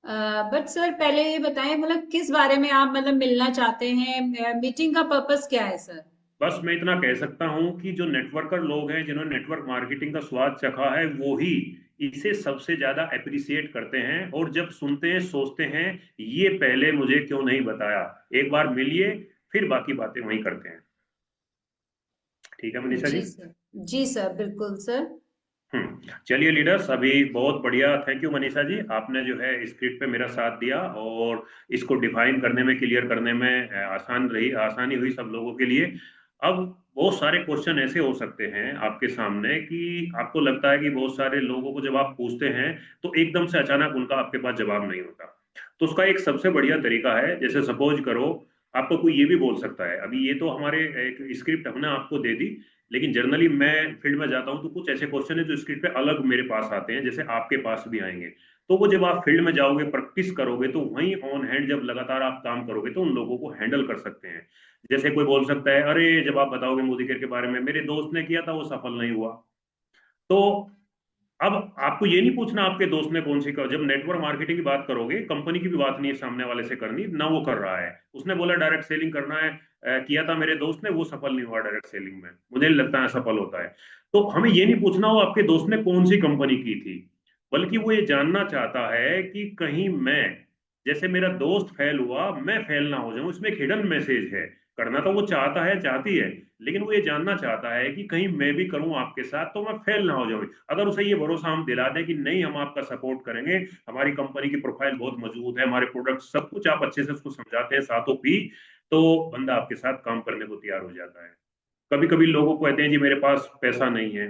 बट सर पहले ये बताएं मतलब किस बारे में आप मतलब मिलना चाहते हैं? मीटिंग का पर्पस क्या है सर? बस मैं इतना कह सकता हूं कि जो नेटवर्कर लोग हैं, जिन्होंने नेटवर्क मार्केटिंग का स्वाद चखा है, वो ही इसे सबसे ज्यादा अप्रिसिएट करते हैं, और जब सुनते हैं सोचते हैं ये पहले मुझे क्यों नहीं बताया। एक बार मिलिए, फिर बाकी बातें वहीं करते हैं। ठीक है मनीषा जी? जी सर। जी सर बिल्कुल सर। चलिए लीडर्स, अभी बहुत बढ़िया, थैंक यू मनीषा जी, आपने जो है स्क्रिप्ट पे मेरा साथ दिया, और इसको डिफाइन करने में, क्लियर करने में आसानी हुई सब लोगों के लिए। अब बहुत सारे क्वेश्चन ऐसे हो सकते हैं आपके सामने कि आपको लगता है कि बहुत सारे लोगों को जब आप पूछते हैं तो एकदम से अचानक उनका आपके पास जवाब नहीं होता। तो उसका एक सबसे बढ़िया तरीका है, जैसे सपोज करो आपको कोई ये भी बोल सकता है, अभी ये तो हमारे एक स्क्रिप्ट हमने आपको दे दी, लेकिन जनरली मैं फील्ड में जाता हूं तो कुछ ऐसे क्वेश्चन है जो स्क्रिप्ट पे अलग मेरे पास आते हैं, जैसे आपके पास भी आएंगे। तो वो जब आप फील्ड में जाओगे, प्रैक्टिस करोगे, तो वहीं ऑन हैंड जब लगातार आप काम करोगे तो उन लोगों को हैंडल कर सकते हैं। जैसे कोई बोल सकता है, अरे जब आप बताओगे मोदी केयर के बारे में, मेरे दोस्त ने किया था वो सफल नहीं हुआ। तो अब आपको ये नहीं पूछना आपके दोस्त ने कौन सी कर, जब नेटवर्क मार्केटिंग की बात करोगे, कंपनी की भी बात नहीं है सामने वाले से करनी ना, वो कर रहा है, उसने बोला डायरेक्ट सेलिंग करना है, किया था मेरे दोस्त ने, वो सफल नहीं हुआ डायरेक्ट सेलिंग में, मुझे नहीं लगता है सफल होता है। तो हमें ये नहीं पूछना हो आपके दोस्त ने कौन सी कंपनी की थी, बल्कि वो ये जानना चाहता है कि कहीं मैं, जैसे मेरा दोस्त फेल हुआ, मैं फेल ना हो जाऊं, इसमें एक हिडन मैसेज है। करना तो वो चाहता है, चाहती है, लेकिन वो ये जानना चाहता है कि कहीं मैं भी करूं आपके साथ तो मैं फेल ना हो जाऊं। अगर उसे ये भरोसा हम दिला दें कि नहीं, हम आपका सपोर्ट करेंगे, हमारी कंपनी की प्रोफाइल बहुत मजबूत है, हमारे प्रोडक्ट सब कुछ आप अच्छे से उसको समझाते हैं साथों भी, तो बंदा आपके साथ काम करने को तैयार हो जाता है। कभी कभी लोगों को कहते हैं जी मेरे पास पैसा नहीं है,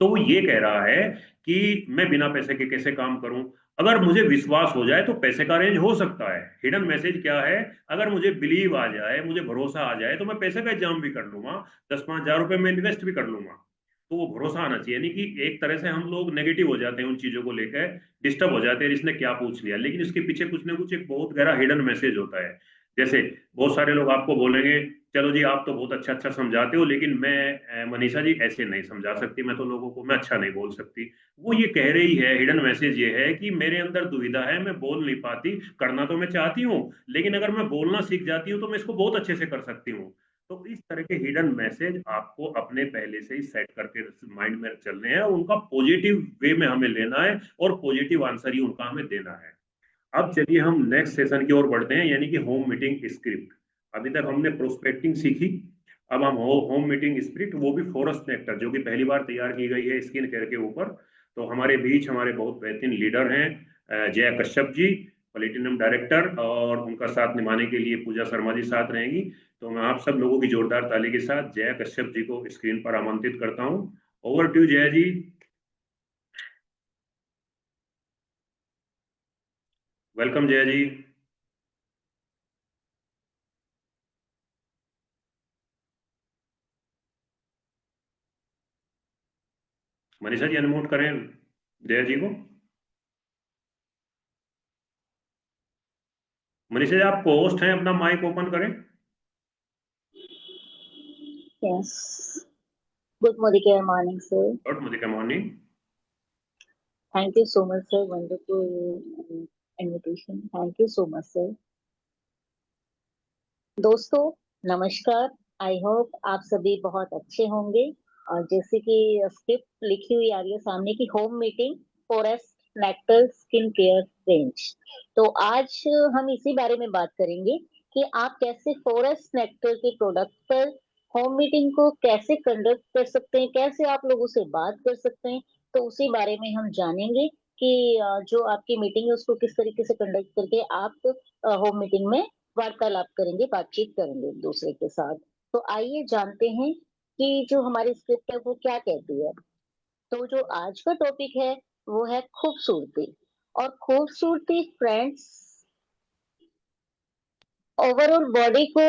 तो वो ये कह रहा है कि मैं बिना पैसे के कैसे काम करूं। अगर मुझे विश्वास हो जाए तो पैसे का अरेंज हो सकता है। हिडन मैसेज क्या है, अगर मुझे बिलीव आ जाए, मुझे भरोसा आ जाए, तो मैं पैसे का इंतजाम भी कर लूंगा, 10-5 हजार रुपए में इन्वेस्ट भी कर लूंगा। तो वो भरोसा आना चाहिए, नहीं कि एक तरह से हम लोग नेगेटिव हो जाते हैं उन चीजों को लेकर, डिस्टर्ब हो जाते हैं इसने क्या पूछ लिया, लेकिन इसके पीछे कुछ ना कुछ एक बहुत गहरा हिडन मैसेज होता है। जैसे बहुत सारे लोग आपको बोलेंगे चलो जी आप तो बहुत अच्छा अच्छा समझाते हो, लेकिन मैं मनीषा जी ऐसे नहीं समझा सकती, मैं तो लोगों को मैं अच्छा नहीं बोल सकती। वो ये कह रही है, हिडन मैसेज ये है कि मेरे अंदर दुविधा है, मैं बोल नहीं पाती, करना तो मैं चाहती हूँ, लेकिन अगर मैं बोलना सीख जाती हूँ तो मैं इसको बहुत अच्छे से कर सकती हूँ। तो इस तरह के हिडन मैसेज आपको अपने पहले से ही सेट करके माइंड में चलने हैं, और उनका पॉजिटिव वे में हमें लेना है, और पॉजिटिव आंसर ही उनका हमें देना है। अब चलिए हम नेक्स्ट सेशन की ओर बढ़ते हैं, यानी कि होम मीटिंग स्क्रिप्ट। अभी तक हमने प्रोस्पेक्टिंग सीखी, अब हम होम मीटिंग स्क्रिप्ट, वो भी फॉरेस्ट नेक्टर, जो कि पहली बार तैयार की गई है स्किन केयर के ऊपर। तो हमारे बीच हमारे बहुत बेहतरीन लीडर हैं, जया कश्यप जी, प्लेटिनम डायरेक्टर, और उनका साथ निभाने के लिए पूजा शर्मा जी साथ रहेंगी। तो मैं आप सब लोगों की जोरदार ताली के साथ जया कश्यप जी को स्क्रीन पर आमंत्रित करता हूँ। Over to Jaya ji. Welcome Jaya ji. Manisha ji unmute करें जया जी को। मनीषा जी आप पोस्ट हैं, अपना माइक ओपन करें। Yes. Good morning, sir. Good morning. Thank you so much, sir. Wonderful invitation. Thank you so much, sir. दोस्तों नमस्कार। आई होप आप सभी बहुत अच्छे होंगे। और जैसे कि स्क्रिप्ट लिखी हुई आ रही है सामने की, home meeting forest nectar skin care range. तो आज हम इसी बारे में बात करेंगे कि आप कैसे फॉरेस्ट नेक्टर के प्रोडक्ट पर होम मीटिंग को कैसे कंडक्ट कर सकते हैं, कैसे आप लोगों से बात कर सकते हैं। तो उसी बारे में हम जानेंगे कि जो आपकी मीटिंग है उसको किस तरीके से कंडक्ट करके आप होम मीटिंग में वार्तालाप करेंगे, बातचीत करेंगे एक दूसरे के साथ। तो आइए जानते हैं कि जो हमारी स्क्रिप्ट है वो क्या कहती है। तो जो आज का टॉपिक है वो है खूबसूरती। और खूबसूरती फ्रेंड्स ओवरऑल बॉडी को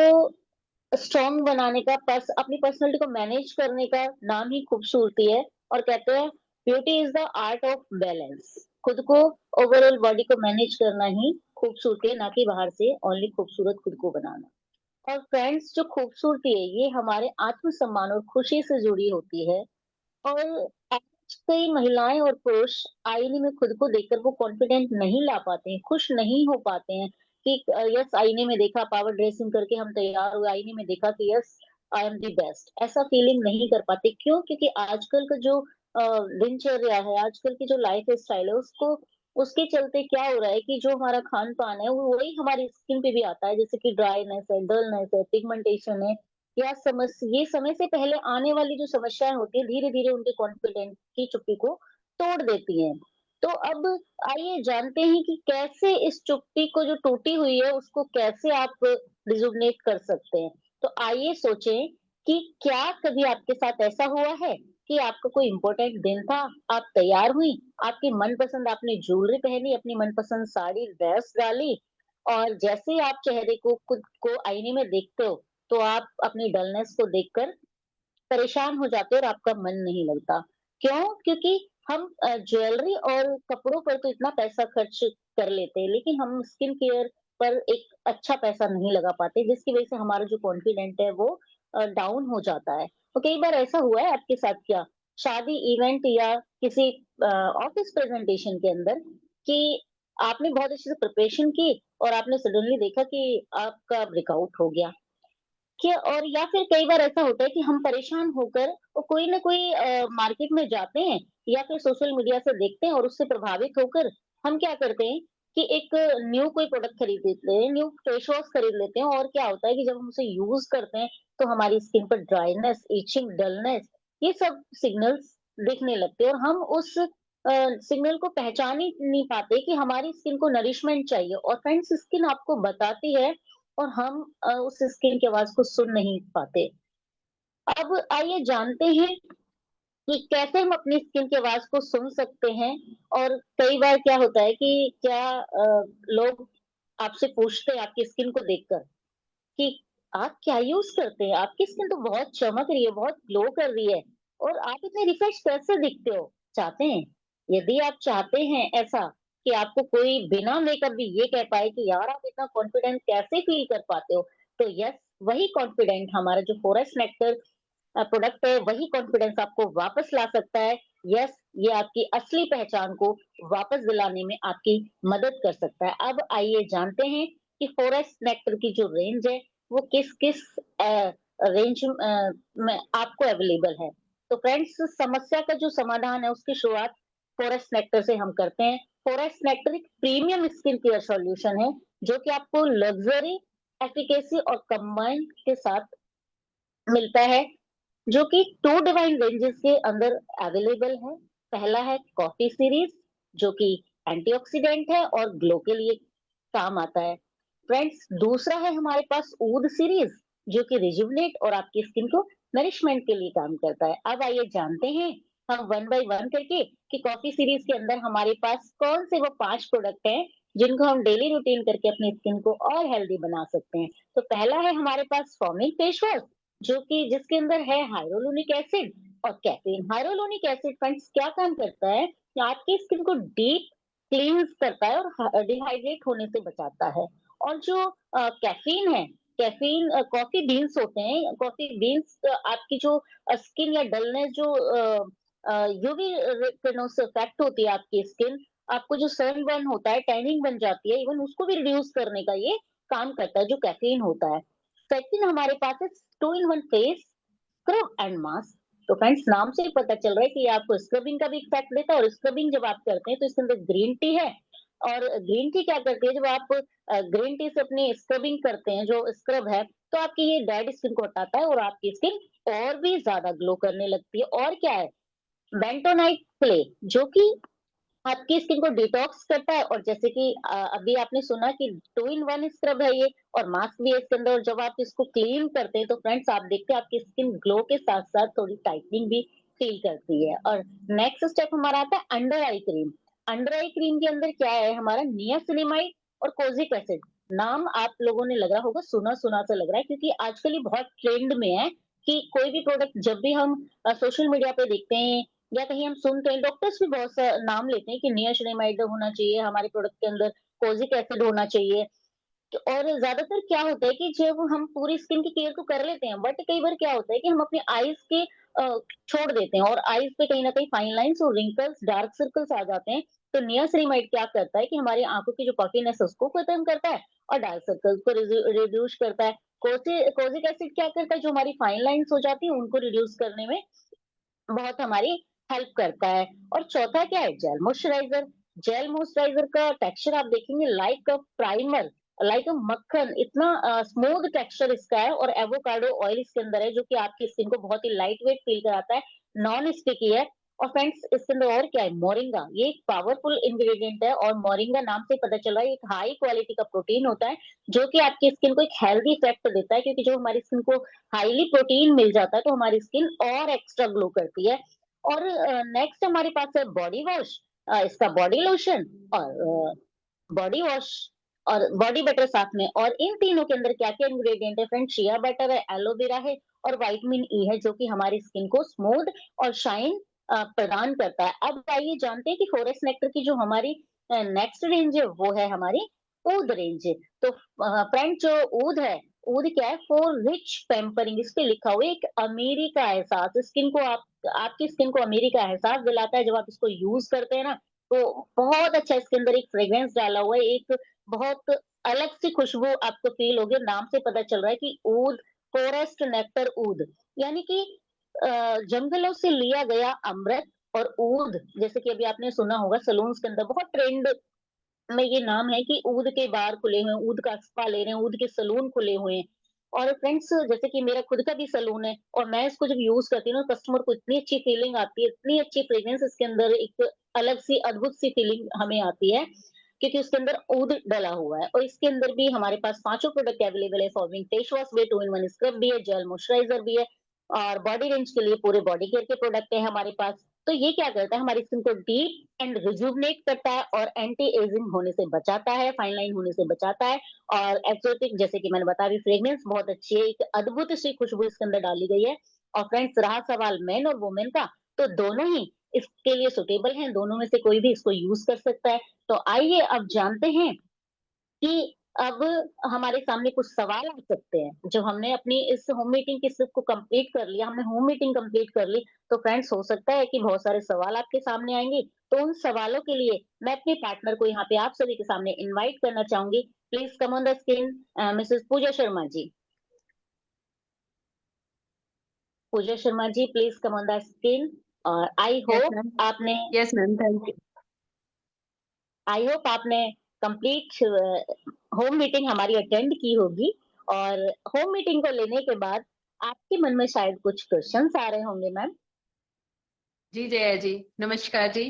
स्ट्रॉन्ग बनाने का, अपनी पर्सनालिटी को मैनेज करने का नाम ही खूबसूरती है। और कहते हैं beauty is the art of balance. खुद को ओवरऑल बॉडी को मैनेज करना ही खूबसूरती है, ना कि बाहर से ओनली खूबसूरत खुद को बनाना। और फ्रेंड्स जो खूबसूरती है ये हमारे आत्मसम्मान और खुशी से जुड़ी होती है। और आज कई महिलाएं और पुरुष आईने में खुद को देखकर वो कॉन्फिडेंट नहीं ला पाते हैं, खुश नहीं हो पाते हैं कि यस आईने में देखा, पावर ड्रेसिंग करके हम तैयार हुए, आईने में देखा कि yes I am the best, ऐसा फीलिंग नहीं कर पाते। क्यों? क्योंकि आजकल का जो दिनचर्या है, आजकल की जो लाइफ स्टाइल है, उसको उसके चलते क्या हो रहा है कि जो हमारा खान पान है वो वही हमारी स्किन पे भी आता है, जैसे कि ड्राईनेस है, डलनेस है, पिगमेंटेशन है, या ये समय से पहले आने वाली जो समस्याएं होती है धीरे धीरे उनके कॉन्फिडेंस की चुप्पी को तोड़ देती हैं। तो अब आइए जानते हैं कि कैसे इस चुप्पी को जो टूटी हुई है उसको कैसे आप रिजुवनेट कर सकते हैं। तो आइए सोचें कि क्या कभी आपके साथ ऐसा हुआ है कि आपका कोई इंपॉर्टेंट दिन था, आप तैयार हुई, आपकी मनपसंद आपने ज्वेलरी पहनी, अपनी मनपसंद साड़ी ड्रेस डाली, और जैसे ही आप चेहरे को खुद को आईने में देखते हो तो आप अपनी डलनेस को देखकर परेशान हो जाते हो और आपका मन नहीं लगता। क्यों? क्योंकि हम ज्वेलरी और कपड़ों पर तो इतना पैसा खर्च कर लेते हैं, लेकिन हम स्किन केयर पर एक अच्छा पैसा नहीं लगा पाते, जिसकी वजह से हमारा जो कॉन्फिडेंट है वो डाउन हो जाता है। तो कई बार ऐसा हुआ है आपके साथ क्या? शादी इवेंट या किसी ऑफिस प्रेजेंटेशन के अंदर कि आपने बहुत अच्छे से प्रिपरेशन की और आपने सडनली देखा कि आपका ब्रेकआउट हो गया। कि और या फिर कई बार ऐसा होता है कि हम परेशान होकर और कोई ना कोई मार्केट में जाते हैं या फिर सोशल मीडिया से देखते हैं और उससे प्रभावित होकर हम क्या करते हैं कि एक न्यू कोई प्रोडक्ट खरीद लेते हैं, न्यू फेस वॉश खरीद लेते हैं, और क्या होता है कि जब हम उसे यूज करते हैं तो हमारी स्किन पर ड्राइनेस, इचिंग, डलनेस, ये सब सिग्नल्स दिखने लगते हैं, और हम उस सिग्नल को पहचान ही नहीं पाते कि हमारी स्किन को नरिशमेंट चाहिए, और फ्रेंड्स स्किन आपको बताती है और हम उस स्किन की आवाज को सुन नहीं पाते। अब आइए जानते हैं कि कैसे हम अपनी स्किन की आवाज को सुन सकते हैं। और कई बार क्या होता है कि क्या लोग आपसे पूछते हैं आपकी स्किन को देखकर कि आप क्या यूज करते हैं? आपकी स्किन तो बहुत चमक रही है, बहुत ग्लो कर रही है, और आप इतने रिफ्रेश कैसे दिखते हो? चाहते हैं? यदि आप चाहते हैं ऐसा कि आपको कोई बिना मेकअप भी ये कह पाए कि यार आप इतना कॉन्फिडेंट कैसे फील कर पाते हो, तो यस, वही कॉन्फिडेंट हमारा जो फॉरेस्ट नेक्टर प्रोडक्ट है, वही कॉन्फिडेंस आपको वापस ला सकता है। यस, ये आपकी असली पहचान को वापस दिलाने में आपकी मदद कर सकता है। अब आइए जानते हैं कि फॉरेस्ट नेक्टर की जो रेंज है वो किस किस रेंज में आपको अवेलेबल है। तो फ्रेंड्स, समस्या का जो समाधान है उसकी शुरुआत फॉरेस्ट नेक्टर से हम करते हैं। फॉरेस्ट नेक्टर एक प्रीमियम स्किन केयर सॉल्यूशन है जो कि आपको लग्जरी, एफिकेसी और कंबाइन के साथ मिलता है, जो कि 2 डिवाइन रेंजेस के अंदर अवेलेबल है। पहला है कॉफी सीरीज, जो कि एंटीऑक्सीडेंट है और ग्लो के लिए काम आता है। फ्रेंड्स, दूसरा है हमारे पास ऊद सीरीज, जो कि रिजुवनेट और आपकी स्किन को नरिशमेंट के लिए काम करता है। अब आइए जानते हैं हम वन बाय वन करके कि कॉफी सीरीज के अंदर हमारे पास कौन से वो 5 प्रोडक्ट हैं जिनको हम डेली रूटीन करके अपनी स्किन को और हेल्दी बना सकते हैं। तो पहला है हमारे पास फॉर्मिंग फेस वॉश, जो कि जिसके अंदर है हाइड्रोलुनिक एसिड और कैफीन। हाइड्रोलुनिक एसिड फ्रेंड्स क्या काम करता है कि आपकी स्किन को डीप क्लींस करता है और डिहाइड्रेट होने से बचाता है। और जो कैफीन है, कैफीन कॉफी बीन्स होते हैं, कॉफी बीन्स आपकी जो स्किन या डलनेस, जो यूवी किरणों से अफेक्ट होती है आपकी स्किन, आपको जो सनबर्न होता है, टैनिंग बन जाती है, इवन उसको भी रिड्यूस करने का ये काम करता है जो कैफीन होता है। सेकंड हमारे पास है 2 इन 1 फेस स्क्रब एंड मास्क। तो फ्रेंड्स, नाम से ही पता चल रहा है कि ये आपको स्क्रबिंग का भी इफेक्ट देता है, और स्क्रबिंग जब आप करते हैं तो इसके अंदर ग्रीन टी है। और ग्रीन टी क्या करती है, जब आप ग्रीन टी से अपनी स्क्रबिंग करते हैं, जो स्क्रब है, तो आपकी ये डेड स्किन को हटाता है और आपकी स्किन और भी ज्यादा ग्लो करने लगती है। और क्या है, बेंटोनाइट क्ले, जो कि आपकी स्किन को डिटॉक्स करता है। और जैसे कि अभी आपने सुना कि 2 इन 1 स्क्रब है ये, और मास्क भी है इसके अंदर, और जब आप इसको क्लीन करते हैं तो फ्रेंड्स आप देखते हैं आपकी स्किन ग्लो के साथ साथ थोड़ी टाइटनिंग भी फील करती है। और नेक्स्ट स्टेप हमारा आता है under eye cream. Under eye cream के अंदर क्या है हमारा, नियासिनामाइड और कोजिक एसिड। नाम आप लोगों ने लगा होगा, सुना सुना सा लग रहा है, क्योंकि आजकल ये बहुत ट्रेंड में है कि कोई भी प्रोडक्ट जब भी हम सोशल मीडिया पे देखते हैं या कहीं हम सुनते हैं, डॉक्टर्स भी बहुत सा नाम लेते हैं कि नियासिनामाइड होना चाहिए हमारे प्रोडक्ट के अंदर, कोजिक एसिड होना चाहिए। और ज्यादातर क्या होता है कि जब हम पूरी स्किन की केयर तो कर लेते हैं, बट कई बार क्या होता है कि हम अपने आईज के छोड़ देते हैं, और आईज पे कहीं ना कहीं फाइन लाइंस और रिंकल्स, डार्क सर्कल्स आ जाते हैं। तो नियासिनामाइड क्या करता है कि हमारी आंखों की जो पफिनेस है उसको खत्म करता है और डार्क सर्कल्स को रिड्यूस करता है। कोजिक एसिड क्या करता है, जो हमारी फाइन लाइंस हो जाती है उनको रिड्यूस करने में बहुत हमारी हेल्प करता है। और चौथा क्या है, जेल मॉइस्चराइजर। जेल मॉइस्चराइजर का टेक्सचर आप देखेंगे लाइक अ प्राइमर, लाइक अ मक्खन, इतना स्मूथ टेक्सचर इसका है, और एवोकाडो ऑयल इसके अंदर है जो कि आपकी स्किन को बहुत ही लाइट वेट फील कराता है, नॉन स्टिकी है। और फ्रेंड्स, इसके अंदर और क्या है, मोरिंगा, ये एक पावरफुल इंग्रेडिएंट है, और मोरिंगा नाम से पता चला है एक हाई क्वालिटी का प्रोटीन होता है जो कि आपकी स्किन को एक हेल्दी इफेक्ट देता है, क्योंकि जो हमारी स्किन को हाईली प्रोटीन मिल जाता है तो हमारी स्किन और एक्स्ट्रा ग्लो करती है। और नेक्स्ट हमारे पास है बॉडी वॉश, इसका बॉडी लोशन और बॉडी वॉश और बॉडी बटर साथ में। और इन तीनों के अंदर क्या क्या इंग्रेडिएंट है फ्रेंड, शिया बटर है, एलोवेरा है और विटामिन ई है, जो कि हमारी स्किन को स्मूथ और शाइन प्रदान करता है। अब आइए जानते हैं कि फॉरेस्ट नेक्टर की जो हमारी नेक्स्ट रेंज है वो है हमारी ऊद रेंज। तो फ्रेंड, जो ऊद है, ऊद क्या है, फॉर रिच पेम्परिंग, इस पे लिखा हुआ है एक अमीरी का एहसास, स्किन को आपकी स्किन को अमीरी का एहसास दिलाता है जब आप इसको यूज करते हैं ना। तो बहुत अच्छा, इसके अंदर एक फ्रेग्रेंस डाला हुआ है, एक बहुत अलग सी खुशबू आपको फील होगी। नाम से पता चल रहा है कि ऊद, फॉरेस्ट नेक्टर ऊद, यानी कि जंगलों से लिया गया अमृत। और ऊद, जैसे कि अभी आपने सुना होगा सलून्स के अंदर बहुत ट्रेंड में ये नाम है कि ऊद के बार खुले हुए हैं, ऊद का स्पा ले रहे हैं, ऊद के सैलून खुले हुए हैं। और फ्रेंड्स, जैसे कि मेरा खुद का भी सैलून है और मैं इसको जब यूज़ करती हूँ ना, कस्टमर को इतनी अच्छी फीलिंग आती है, इतनी अच्छी फ्रेग्रेंस इसके अंदर, एक अलग-सी अद्भुत-सी फीलिंग हमें आती है, क्योंकि उसके अंदर ऊद डला हुआ है। और इसके अंदर भी हमारे पास पाँचों प्रोडक्ट अवेलेबल है। सॉल्विंग फेस वॉश भी है, 2 इन 1 स्क्रब भी है, जेल मॉइस्चराइज़र भी है और बॉडी रेंज के लिए पूरे बॉडी केयर के प्रोडक्ट हैं हमारे पास। तो ये क्या करता है, हमारी स्किन को डीप एंड रिजुवनेट करता है और एंटी एजिंग होने से बचाता है, फाइन लाइन होने से बचाता है। और एक्सोटिक, जैसे कि मैंने बताया, अभी फ्रेग्रेंस बहुत अच्छी है, एक अद्भुत सी खुशबू इसके अंदर डाली गई है। और फ्रेंड्स, रहा सवाल मेन और वुमेन का, तो दोनों ही इसके लिए सुटेबल हैं, दोनों में से कोई भी इसको यूज कर सकता है। तो आइए अब जानते हैं कि अब हमारे सामने कुछ सवाल आ सकते हैं। जब हमने अपनी इस होम मीटिंग की स्क्रिप्ट को कंप्लीट कर लिया, हमने होम मीटिंग कंप्लीट कर ली, तो फ्रेंड्स हो सकता है कि बहुत सारे सवाल आपके सामने आएँगे। तो उन सवालों के लिए मैं अपने पार्टनर को यहाँ पे आप सभी के सामने इनवाइट करना चाहूँगी। Please come on the screen Mrs Pooja Sharma ji. Pooja Sharma ji, please come on the screen. और यस मैम। आपने yes ma'am, thank you. I hope आपने कंप्लीट होम मीटिंग हमारी अटेंड की होगी। और होम मीटिंग को लेने के बाद आपके मन में शायद कुछ क्वेश्चंस आ रहे होंगे मैम। जी जया जी, नमस्कार जी।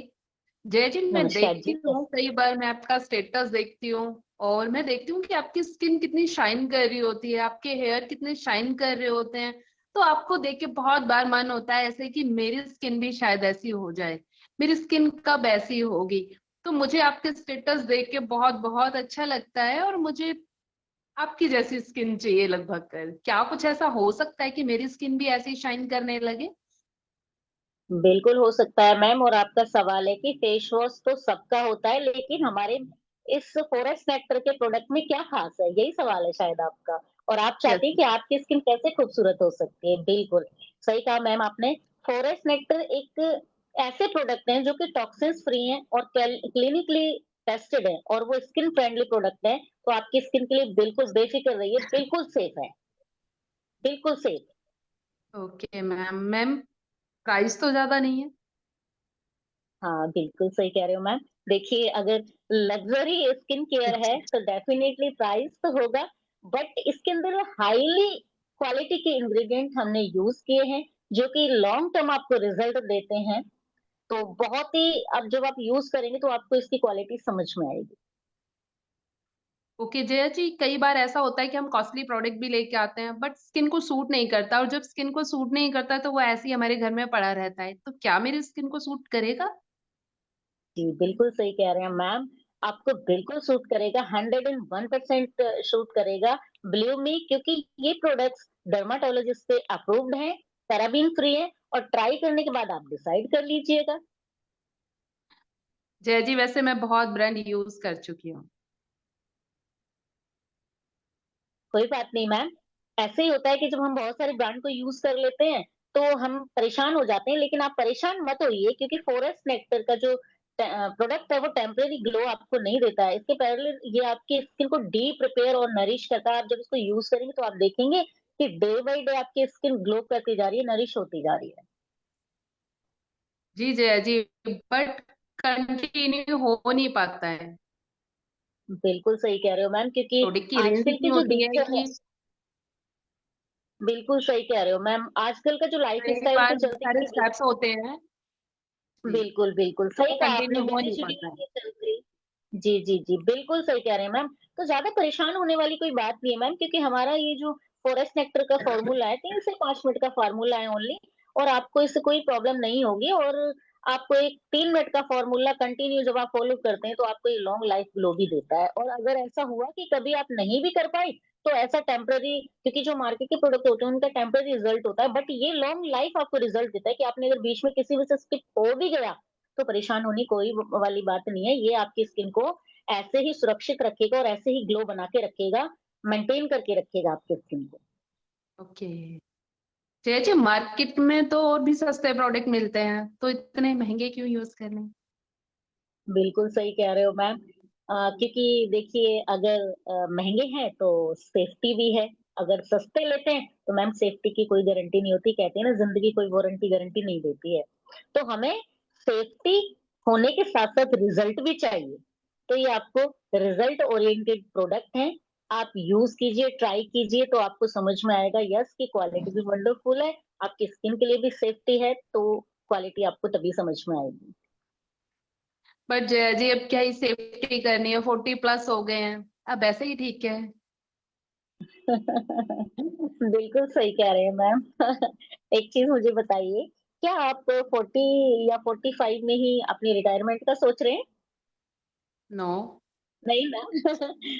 जय जी, मैं नमस्कार देखती जी। हूँ, कई बार मैं आपका स्टेटस देखती हूँ और मैं देखती हूँ कि आपकी स्किन कितनी शाइन कर रही होती है, आपके हेयर कितने शाइन कर रहे होते हैं। तो आपको देख के बहुत बार मन होता है ऐसे कि मेरी स्किन भी शायद ऐसी हो जाए, मेरी स्किन कब ऐसी होगी। तो मुझे आपके स्टेटस देख के बहुत बहुत अच्छा लगता है और मुझे आपकी जैसी स्किन चाहिए लगभग कर। क्या कुछ ऐसा हो सकता है कि मेरी स्किन भी ऐसी शाइन करने लगे? बिल्कुल हो सकता है मैम। और आपका सवाल है कि फेस वॉश तो सबका होता है, लेकिन हमारे इस फॉरेस्ट नेक्टर के प्रोडक्ट में क्या खास है? यही सवाल है शायद आपका। और आप यस। चाहती हैं कि आपकी स्किन कैसे खूबसूरत हो सकती है। बिल्कुल, सही कहा मैम आपने। फॉरेस्ट नेक्टर एक ऐसे प्रोडक्ट हैं जो कि टॉक्सिन्स फ्री हैं और क्लिनिकली टेस्टेड हैं और वो स्किन फ्रेंडली प्रोडक्ट हैं। तो आपकी स्किन के लिए बिल्कुल बेफिक्र रहिए, बिल्कुल सेफ है, बिल्कुल safe. Okay ma'am. Ma'am, price तो ज्यादा नहीं है? हाँ, बिल्कुल सही कह रहे हो मैम। देखिए, अगर लग्ज़री स्किन केयर है, तो डेफ़िनेटली प्राइस तो होगा, बट इसके अंदर हाइली क्वालिटी के इंग्रीडिएंट हमने यूज़ किए हैं, जो कि लॉन्ग टर्म आपको रिज़ल्ट देते हैं। तो बहुत ही, अब जब आप यूज़ करेंगे, तो आपको इसकी क्वालिटी समझ में आएगी। ओके जया जी, कई बार ऐसा होता है कि हम कॉस्टली प्रोडक्ट भी लेके आते हैं बट स्किन को सूट नहीं करता, और जब स्किन को सूट नहीं करता तो वो ऐसे ही हमारे घर में पड़ा रहता है। तो क्या मेरी स्किन को सूट करेगा? जी, बिल्कुल सही कह रहे हैं मैम। आपको बिल्कुल सूट करेगा, 101% सूट करेगा। बिलीव मी, क्योंकि ये प्रोडक्ट्स डर्माटोलॉजिस्ट से अप्रूव्ड हैं, पैराबीन फ्री हैं और ट्राई करने के बाद आप डिसाइड कर लीजिएगा। जया जी, वैसे मैं बहुत ब्रांड यूज कर चुकी हूँ। कोई बात नहीं मैम। ऐसे ही होता है कि जब हम बहुत सारे ब्रांड को यूज़ कर लेते हैं, तो हम परेशान हो जाते हैं, लेकिन आप परेशान मत होइए, क्योंकि फॉरेस्ट नेक्टर का जो प्रोडक्ट है, वो टेम्परेरी ग्लो आपको नहीं देता है। इसके पैरेलल ये आपकी स्किन को डीप रिपेयर और नरिश करता है। आप जब इसको यूज़ करेंगे, तो आप देखेंगे कि डे बाय डे आपकी स्किन ग्लो करती जा रही है, नरिश होती जा रही है। जी जया जी, बट कंटिन्यू हो नहीं पाता है। बिल्कुल सही कह रहे हो मैम, क्योंकि प्रोडक्ट की रेंज आजकल इतनी की जो होती है दिनचर्या, कि बिल्कुल सही कह रहे हो मैम, आजकल का जो मेरे लाइफ़स्टाइल के पास बहुत चलते सारे इतनी, स्टेप्स होते हैं। जी। बिल्कुल, बिल्कुल, तो सही वो कहा आपने, कंटिन्यू हो बिज़ी नहीं पाता शेड्यूल है। के चलते। जी, जी, जी, बिल्कुल सही कह रहे हैं मैम। तो ज़्यादा परेशान होने वाली कोई बात नहीं है मैम, क्योंकि हमारा ये जो फॉरेस्ट नेक्टर का फ़ॉर्मूला है, 3 से 5 मिनट का फ़ॉर्मूला है ओनली, और आपको इससे कोई प्रॉब्लम नहीं होगी। और आपको एक 3 मिनट का फ़ॉर्मूला कंटिन्यू जब आप फ़ॉलो करते हैं, तो आपको ये लॉन्ग लाइफ़ ग्लो भी देता है। और अगर ऐसा हुआ कि कभी आप नहीं भी कर पाए, तो ऐसा टेम्परेरी, क्योंकि जो मार्केट के प्रोडक्ट होते हैं, उनका टेम्परेरी रिज़ल्ट होता है, बट ये लॉन्ग लाइफ़ आपको रिज़ल्ट देता है कि आपने अगर बीच में किसी वजह से स्किप हो भी गया, तो परेशान होने कोई वाली बात नहीं है। ये आपकी स्किन को ऐसे ही सुरक्षित रखेगा और ऐसे ही ग्लो बना के रखेगा, मेंटेन करके रखेगा आपकी स्किन को। ओके जया जी, मार्केट में तो और भी सस्ते प्रोडक्ट मिलते हैं, तो इतने महंगे क्यों यूज करने? बिल्कुल सही कह रहे हो मैम। क्योंकि देखिए, अगर महँगे हैं तो सेफ्टी भी है, अगर सस्ते लेते हैं तो मैम सेफ्टी की कोई गारंटी नहीं होती। कहते हैं ना, ज़िंदगी कोई वारंटी गारंटी नहीं देती है। तो हमें सेफ्टी होने के साथ-साथ रिज़ल्ट भी चाहिए। तो ये आपको रिजल्ट ओरिएंटेड प्रोडक्ट है। आप यूज कीजिए, ट्राई कीजिए, तो आपको समझ में आएगा यस की क्वालिटी भी वंडरफुल है, आपकी स्किन के लिए भी सेफ्टी है, तो क्वालिटी आपको तभी समझ में आएगी। बट जया जी, अब क्या ही सेफ्टी करनी है, 40+ हो गए हैं, अब ऐसे ही ठीक है। बिल्कुल सही कह रहे हैं मैम। एक चीज मुझे बताइए, क्या आप 40 या 45 में ही अपनी रिटायरमेंट का सोच रहे हैं? नो। नहीं ना।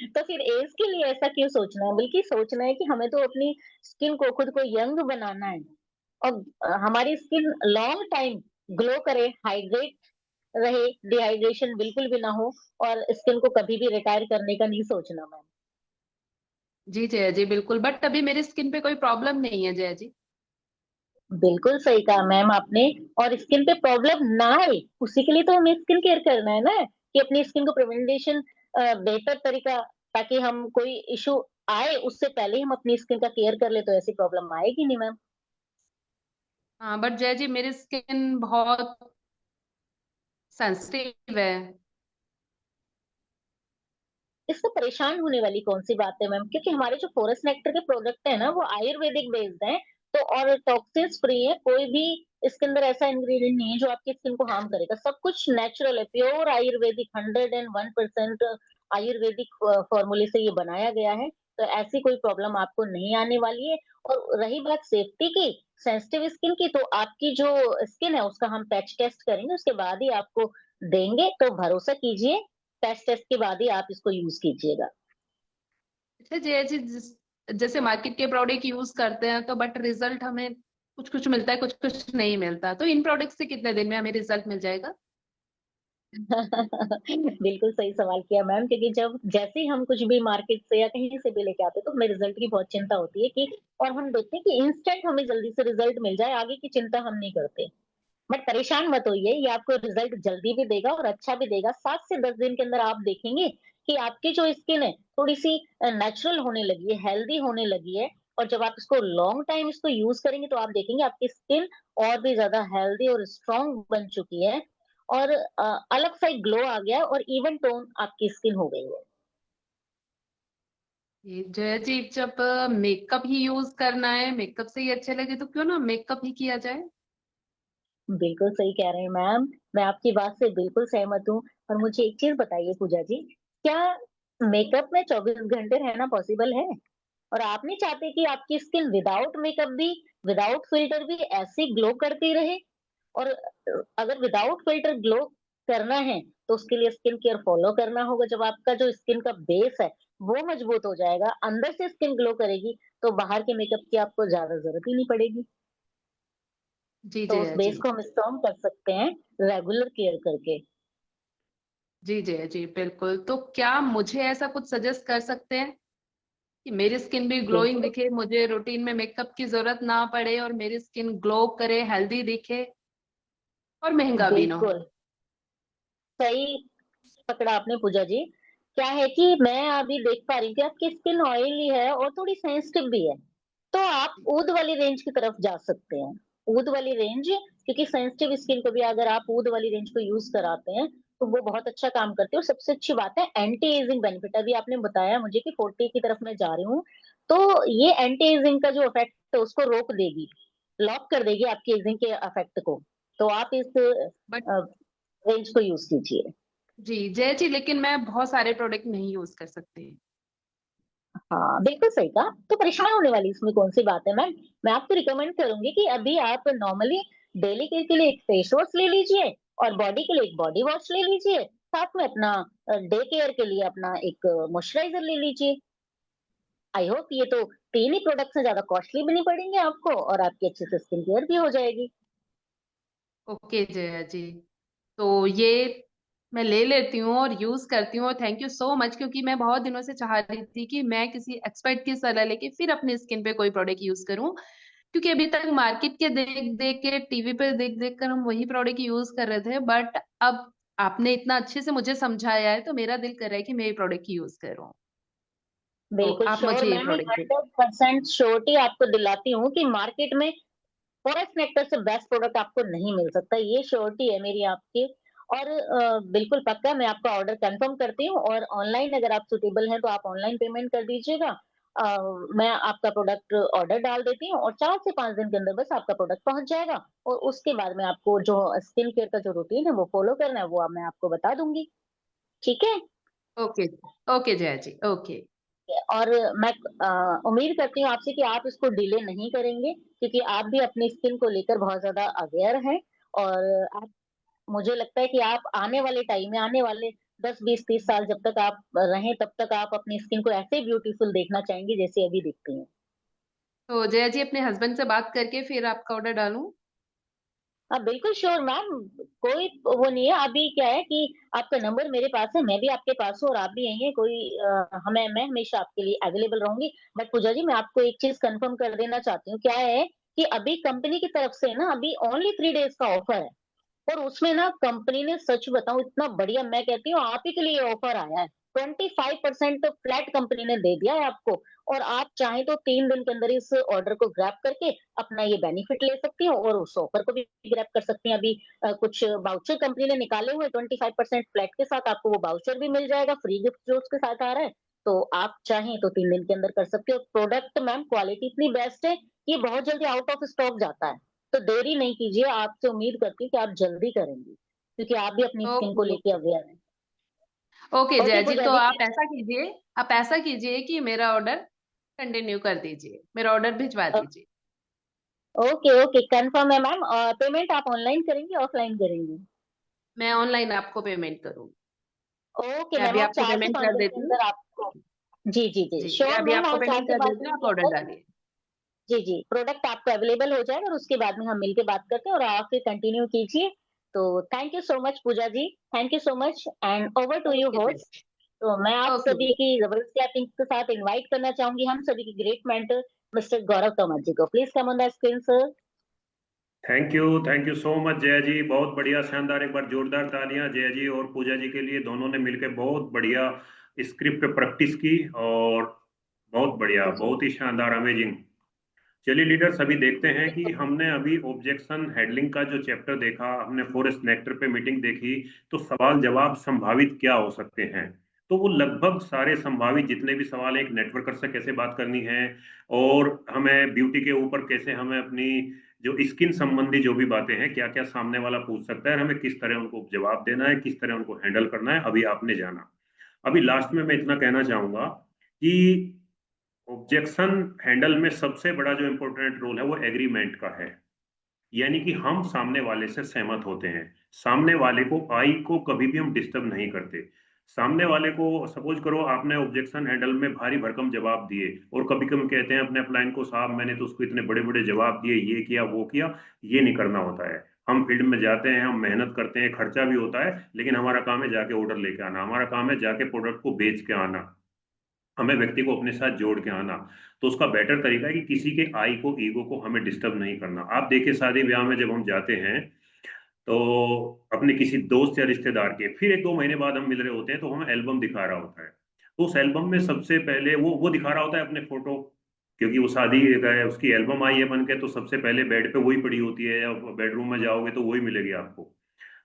तो फिर एज के लिए ऐसा क्यों सोचना है, बल्कि सोचना है कि हमें तो अपनी स्किन को, खुद को यंग बनाना है, और हमारी स्किन लॉन्ग टाइम ग्लो करे, हाइड्रेट रहे, डिहाइड्रेशन बिल्कुल भी ना हो, और स्किन को कभी भी रिटायर करने का नहीं सोचना मैम। जी जया जी बिल्कुल, बट अभी मेरी स्किन पे कोई प्रॉब्लम नहीं है जया जी। बिल्कुल सही कहा मैम आपने। और स्किन पे प्रॉब्लम ना आए, उसी के लिए तो हमें स्किन केयर करना है ना, कि अपनी स्किन को प्रिवेंटेशन बेहतर तरीका, ताकि हम कोई इशू आए उससे पहले ही हम अपनी स्किन का केयर कर ले, तो ऐसी प्रॉब्लम आएगी नहीं मैम। हाँ बट जया जी, मेरी स्किन बहुत सेंसिटिव है। इससे परेशान होने वाली कौन सी बात है मैम, क्योंकि हमारे जो फॉरेस्ट नेक्टर के प्रोडक्ट है ना, वो आयुर्वेदिक बेस्ड हैं, तो और टॉक्सिन्स फ्री है, कोई भी इसके अंदर ऐसा इंग्रेडिएंट नहीं है जो आपकी स्किन को हार्म करेगा, सब कुछ नेचुरल है, प्योर आयुर्वेदिक, 101% आयुर्वेदिक फॉर्मूले से ये बनाया गया है, तो ऐसी कोई प्रॉब्लम आपको नहीं आने वाली है। और रही बात सेफ्टी की, सेंसिटिव स्किन की, तो आपकी जो स्किन है उसका हम पैच टेस्ट करेंगे, उसके बाद ही आपको देंगे, तो भरोसा कीजिए, टेस्ट टेस्ट के बाद ही आप इसको यूज कीजिएगा। अच्छा जया जी, जैसे मार्केट के प्रोडक्ट यूज करते हैं तो बट रिजल्ट हमें कुछ कुछ मिलता है, कुछ कुछ नहीं मिलता, तो इन प्रोडक्ट से कितने दिन में हमें रिजल्ट मिल जाएगा? बिल्कुल सही सवाल किया मैम, क्योंकि जब जैसे ही हम कुछ भी मार्केट से या कहीं से भी लेके आते हैं, तो हमें रिजल्ट की बहुत चिंता होती है, कि और हम देखते हैं कि इंस्टेंट हमें जल्दी से रिजल्ट मिल जाए, आगे की चिंता हम नहीं करते। बट परेशान मत होइए, ये आपको रिजल्ट जल्दी भी देगा और अच्छा भी देगा। 7 से 10 दिन के अंदर आप देखेंगे कि आपकी जो स्किन है थोड़ी-सी नेचुरल होने लगी है, हेल्दी होने लगी है, और जब आप इसको लॉन्ग टाइम इसको यूज़ करेंगे, तो आप देखेंगे आपकी स्किन और भी ज़्यादा हेल्दी और स्ट्रॉन्ग बन चुकी है, और अलग सा एक ग्लो आ गया है, और इवन टोन आपकी स्किन हो गई है। ये जया जी, जब मेकअप ही यूज करना है, मेकअप से ही अच्छे लगे, तो क्यों ना मेकअप ही किया जाए। बिल्कुल सही कह रहे हैं मैम, मैं आपकी बात से बिल्कुल सहमत हूँ। और मुझे एक चीज़ बताइए पूजा जी, क्या मेकअप में 24 घंटे रहना पॉसिबल है? और आप नहीं चाहते कि आपकी स्किन विदाउट मेकअप भी, विदाउट फिल्टर भी ऐसी ग्लो करती रहे? और अगर विदाउट फिल्टर ग्लो करना है, तो उसके लिए स्किन केयर फॉलो करना होगा। जब आपका जो स्किन का बेस है वो मजबूत हो जाएगा, अंदर से स्किन ग्लो करेगी, तो बाहर के मेकअप की आपको ज्यादा जरूरत ही नहीं पड़ेगी। जी तो उस जया बेस जी। को हम स्ट्रॉन्ग कर सकते हैं रेगुलर केयर करके। जी जया जी बिल्कुल, तो क्या मुझे ऐसा कुछ सजेस्ट कर सकते हैं कि मेरी स्किन भी ग्लोइंग बिल्कुल, दिखे, मुझे रूटीन में मेकअप की जरूरत ना पड़े और मेरी स्किन ग्लो करे, हेल्दी दिखे और महंगा भी ना हो? बिल्कुल सही पकड़ा आपने पूजा जी। क्या है कि मैं अभी देख पा रही हूँ कि आपकी स्किन ऑयली है और थोड़ी सेंसिटिव भी है। तो आप ऊद वाली रेंज की तरफ जा सकते हैं। ऊद वाली रेंज, क्योंकि सेंसिटिव स्किन को भी अगर आप ऊद वाली रेंज को यूज कराते हैं, तो वो बहुत अच्छा काम करती है। और सबसे अच्छी बात है एंटी एजिंग बेनिफिट। अभी आपने बताया मुझे कि 40 की तरफ मैं जा रही हूँ, तो ये एंटी एजिंग का जो इफेक्ट है उसको रोक देगी, लॉक कर देगी आपकी एजिंग के इफेक्ट को। तो आप इस बट रेंज को यूज कीजिए। जी जय जी, लेकिन मैं बहुत सारे प्रोडक्ट नहीं यूज कर सकती। हाँ, बिल्कुल सही कहा। तो परेशान होने वाली इसमें कौन-सी बात है मैम? मैं आपको रिकमेंड करूँगी कि अभी आप नॉर्मली डेली केयर के लिए एक फेस वॉश ले लीजिए, और बॉडी के लिए एक बॉडी वॉश ले लीजिए। साथ में अपना डे केयर के लिए अपना एक मॉइस्चराइज़र ले लीजिए। आई होप ये तो 3 ही प्रोडक्ट्स हैं, ज़्यादा कॉस्टली भी नहीं पड़ेंगे आपको, और आपकी अच्छे से स्किन केयर भी हो जाएगी। ओके जया जी, तो ये मैं ले लेती हूँ और यूज करती हूँ, और थैंक यू सो मच, क्योंकि मैं बहुत दिनों से चाह रही थी कि मैं किसी एक्सपर्ट की सलाह लेके फिर अपनी स्किन पे कोई प्रोडक्ट यूज करूँ, क्योंकि अभी तक मार्केट के देख देख के, टीवी पे देख देख कर हम वही प्रोडक्ट यूज कर रहे थे, बट अब आपने इतना अच्छे से मुझे समझाया है, तो मेरा दिल कर रहा है कि मैं ये प्रोडक्ट यूज करूँ। तो बिल्कुल आप श्योर मुझे ये मैम, प्रोडक्ट दे। 100% श्योरिटी आपको दिलाती हूँ कि मार्केट में फॉरेस्ट नेक्टर से बेस्ट प्रोडक्ट आपको नहीं मिल सकता, ये श्योरिटी है मेरी आपकी। और बिल्कुल पक्का मैं आपका ऑर्डर कंफर्म करती हूँ, और ऑनलाइन अगर आप सुटेबल हैं तो आप ऑनलाइन पेमेंट कर दीजिएगा। मैं आपका प्रोडक्ट ऑर्डर डाल देती हूँ और 4 से 5 दिन के अंदर बस आपका प्रोडक्ट पहुँच जाएगा, और उसके बाद में आपको जो स्किन केयर का जो रूटीन है वो फॉलो करना है वो मैं आपको बता दूँगी। ठीक है? ओके, ओके जया जी, ओके। और मैं उम्मीद करती हूँ आपसे कि आप इसको डिले नहीं करेंगे, क्योंकि आप भी अपनी स्किन को लेकर बहुत ज़्यादा अवेयर हैं, और आप, मुझे लगता है कि आप आने वाले टाइम में, आने वाले 10, 20, 30 साल जब तक आप रहें, तब तक आप अपनी स्किन को ऐसे ब्यूटीफुल देखना चाहेंगी जैसे अभी दिखती हैं। तो जया जी अपने हस्बैंड से बात करके फिर आपका ऑर्डर डालूं? बिल्कुल श्योर मैम, कोई वो नहीं है। अभी क्या है कि आपका नंबर मेरे पास है, मैं भी आपके पास हूँ और आप भी यही हैं, कोई मैं हमेशा आपके लिए अवेलेबल रहूँगी। बट पूजा जी, मैं आपको एक चीज़ कन्फर्म कर देना चाहती हूँ, क्या है कि अभी कंपनी की तरफ से ना अभी ओनली 3 डेज़ का ऑफर है। और उसमें ना कंपनी ने, सच बताऊँ, इतना बढ़िया, मैं कहती हूँ आप ही के लिए ऑफर आया है। 25% फ्लैट कंपनी ने दे दिया है आपको, और आप चाहें तो 3 दिन के अंदर इस ऑर्डर को ग्रैब करके अपना ये बेनिफिट ले सकती हैं, और उस ऑफर को भी ग्रैब कर सकती हैं। अभी कुछ वाउचर कंपनी ने निकाले हुए 25% फ्लैट के साथ, आपको वो वाउचर भी मिल जाएगा, फ्री गिफ्ट जो उसके साथ आ रहा है। तो आप चाहें तो 3 दिन के अंदर कर सकते हो। प्रोडक्ट मैम क्वालिटी इतनी बेस्ट है, ये बहुत जल्दी आउट ऑफ स्टॉक जाता है। तो देरी नहीं कीजिए, आपसे उम्मीद करती हूँ कि आप जल्दी करेंगी, क्योंकि आप भी अपनी स्किन को ओके, लेके ओके। अवेयर हैं। ओके जया ओके जी, पूजा तो जी, आप ऐसा कीजिए कि मेरा ऑर्डर कंटिन्यू कर दीजिए, मेरा ऑर्डर भिजवा दीजिए। ओके, ओके, कंफर्म है मैम। पेमेंट आप ऑनलाइन करेंगी, ऑफलाइन करेंगी? मैं ऑनलाइन आपको पेमेंट करूंगी। ओके मैं मैम, अभी और आपको 4 से पेमेंट 5 कर दिन के देती हूँ। अंदर आपको, जी, जी, जी, जी, मैं श्योर अभी मैम, आपको और 4 पेमेंट से कर 5 देती दिन हूँ, आप के ऑर्डर अंदर, डालिए। जी, जी, प्रोडक्ट आपको अवेलेबल हो जाएगा, और उसके बाद में हम मिलके बात करते हैं, और आप फिर कंटिन्यू कीजिए। तो thank you so much Pooja ji, thank you so much, and over to you okay Jaya. Host. तो मैं आप ओके सभी जया। की जबरदस्ती आप के साथ इनवाइट करना चाहूंगी, हम सभी की great mentor mister Gaurav Tomar ji को। Please come on the screen sir. Thank you so much Jaya ji, बहुत बढ़िया, शानदार। एक बार जोरदार तालियां जया जी और पूजा जी के लिए, दोनों ने मिलकर बहुत बढ़िया स्क्रिप्ट प्रैक्टिस की, और बहुत बढ़िया, जी, जी, बहुत ही शानदार, अमेजिंग। चलिए लीडर्स, अभी देखते हैं कि हमने अभी ऑब्जेक्शन हैंडलिंग का जो चैप्टर देखा, हमने फॉरेस्ट नेक्टर पे मीटिंग देखी, तो सवाल जवाब संभावित क्या हो सकते हैं। तो वो लगभग सारे संभावित जितने भी सवाल हैं, एक नेटवर्कर से कैसे बात करनी है, और हमें ब्यूटी के ऊपर कैसे हमें अपनी जो स्किन संबंधी जो भी बातें हैं, क्या क्या सामने वाला पूछ सकता है, हमें किस तरह उनको जवाब देना है, किस तरह उनको हैंडल करना है, अभी आपने जाना। अभी लास्ट में मैं इतना कहना चाहूंगा कि ऑब्जेक्शन हैंडल में सबसे बड़ा जो इंपॉर्टेंट रोल है वो एग्रीमेंट का है। यानी कि हम सामने वाले से सहमत होते हैं, सामने वाले को, आई को कभी भी हम डिस्टर्ब नहीं करते। सामने वाले को, सपोज करो आपने ऑब्जेक्शन हैंडल में भारी भरकम जवाब दिए, और कभी कभी कहते हैं अपने अपलाइन को, साहब मैंने तो उसको इतने बड़े बड़े जवाब दिए, ये किया वो किया। ये नहीं करना होता है। हम फील्ड में जाते हैं, हम मेहनत करते हैं, खर्चा भी होता है, लेकिन हमारा काम है जाके ऑर्डर लेके आना, हमारा काम है जाके प्रोडक्ट को बेच के आना, हमें व्यक्ति को अपने साथ जोड़ के आना। तो उसका बेटर तरीका है कि किसी के आई को, ईगो को हमें डिस्टर्ब नहीं करना। आप देखिए शादी ब्याह में जब हम जाते हैं, तो अपने किसी दोस्त या रिश्तेदार के फिर 1-2 महीने बाद हम मिल रहे होते हैं, तो हमें एल्बम दिखा रहा होता है। तो उस एल्बम में सबसे पहले वो दिखा रहा होता है अपने फोटो, क्योंकि वो शादी है, उसकी एल्बम आई है बन के, तो सबसे पहले बेड पे वही पड़ी होती है, या बेडरूम में जाओगे तो वही मिलेगी आपको।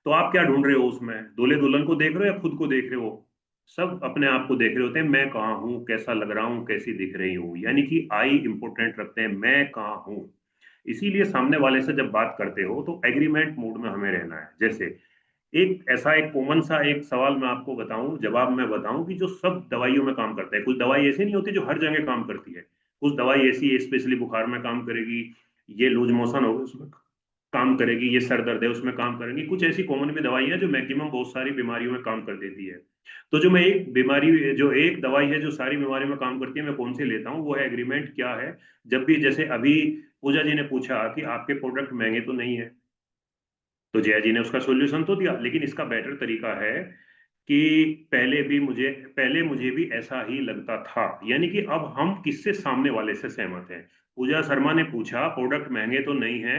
तो आप क्या ढूंढ रहे हो उसमें, दूल्हे दुल्हन को देख रहे हो या खुद को देख रहे हो? सब अपने आप को देख रहे होते हैं, मैं कहाँ हूँ, कैसा लग रहा हूँ, कैसी दिख रही हूँ, यानी कि आई इंपोर्टेंट रखते हैं, मैं कहाँ हूँ। इसीलिए सामने वाले से जब बात करते हो तो एग्रीमेंट मूड में हमें रहना है। जैसे एक कॉमन सा एक सवाल मैं आपको बताऊं, जवाब मैं बताऊं, कि जो सब दवाइयों में काम करता है, कुछ दवाई ऐसी नहीं होती जो हर जगह काम करती है। कुछ दवाई ऐसी स्पेशली बुखार में काम करेगी, ये लूज मोशन हो उसमें काम करेगी, ये सर दर्द है उसमें काम करेंगी। कुछ ऐसी कॉमन भी दवाई है जो मैक्सिमम बहुत सारी बीमारियों में काम कर देती है। तो जो एक दवाई है जो सारी बीमारियों में काम करती है, मैं कौन सी लेता हूँ, वो है एग्रीमेंट। क्या है, जब भी, जैसे अभी पूजा जी ने पूछा कि आपके प्रोडक्ट महंगे तो नहीं है, तो जया जी ने उसका सोल्यूशन तो दिया, लेकिन इसका बेटर तरीका है कि पहले मुझे भी ऐसा ही लगता था, यानी कि अब हम किससे, सामने वाले से सहमत हैं। पूजा शर्मा ने पूछा प्रोडक्ट महंगे तो नहीं है,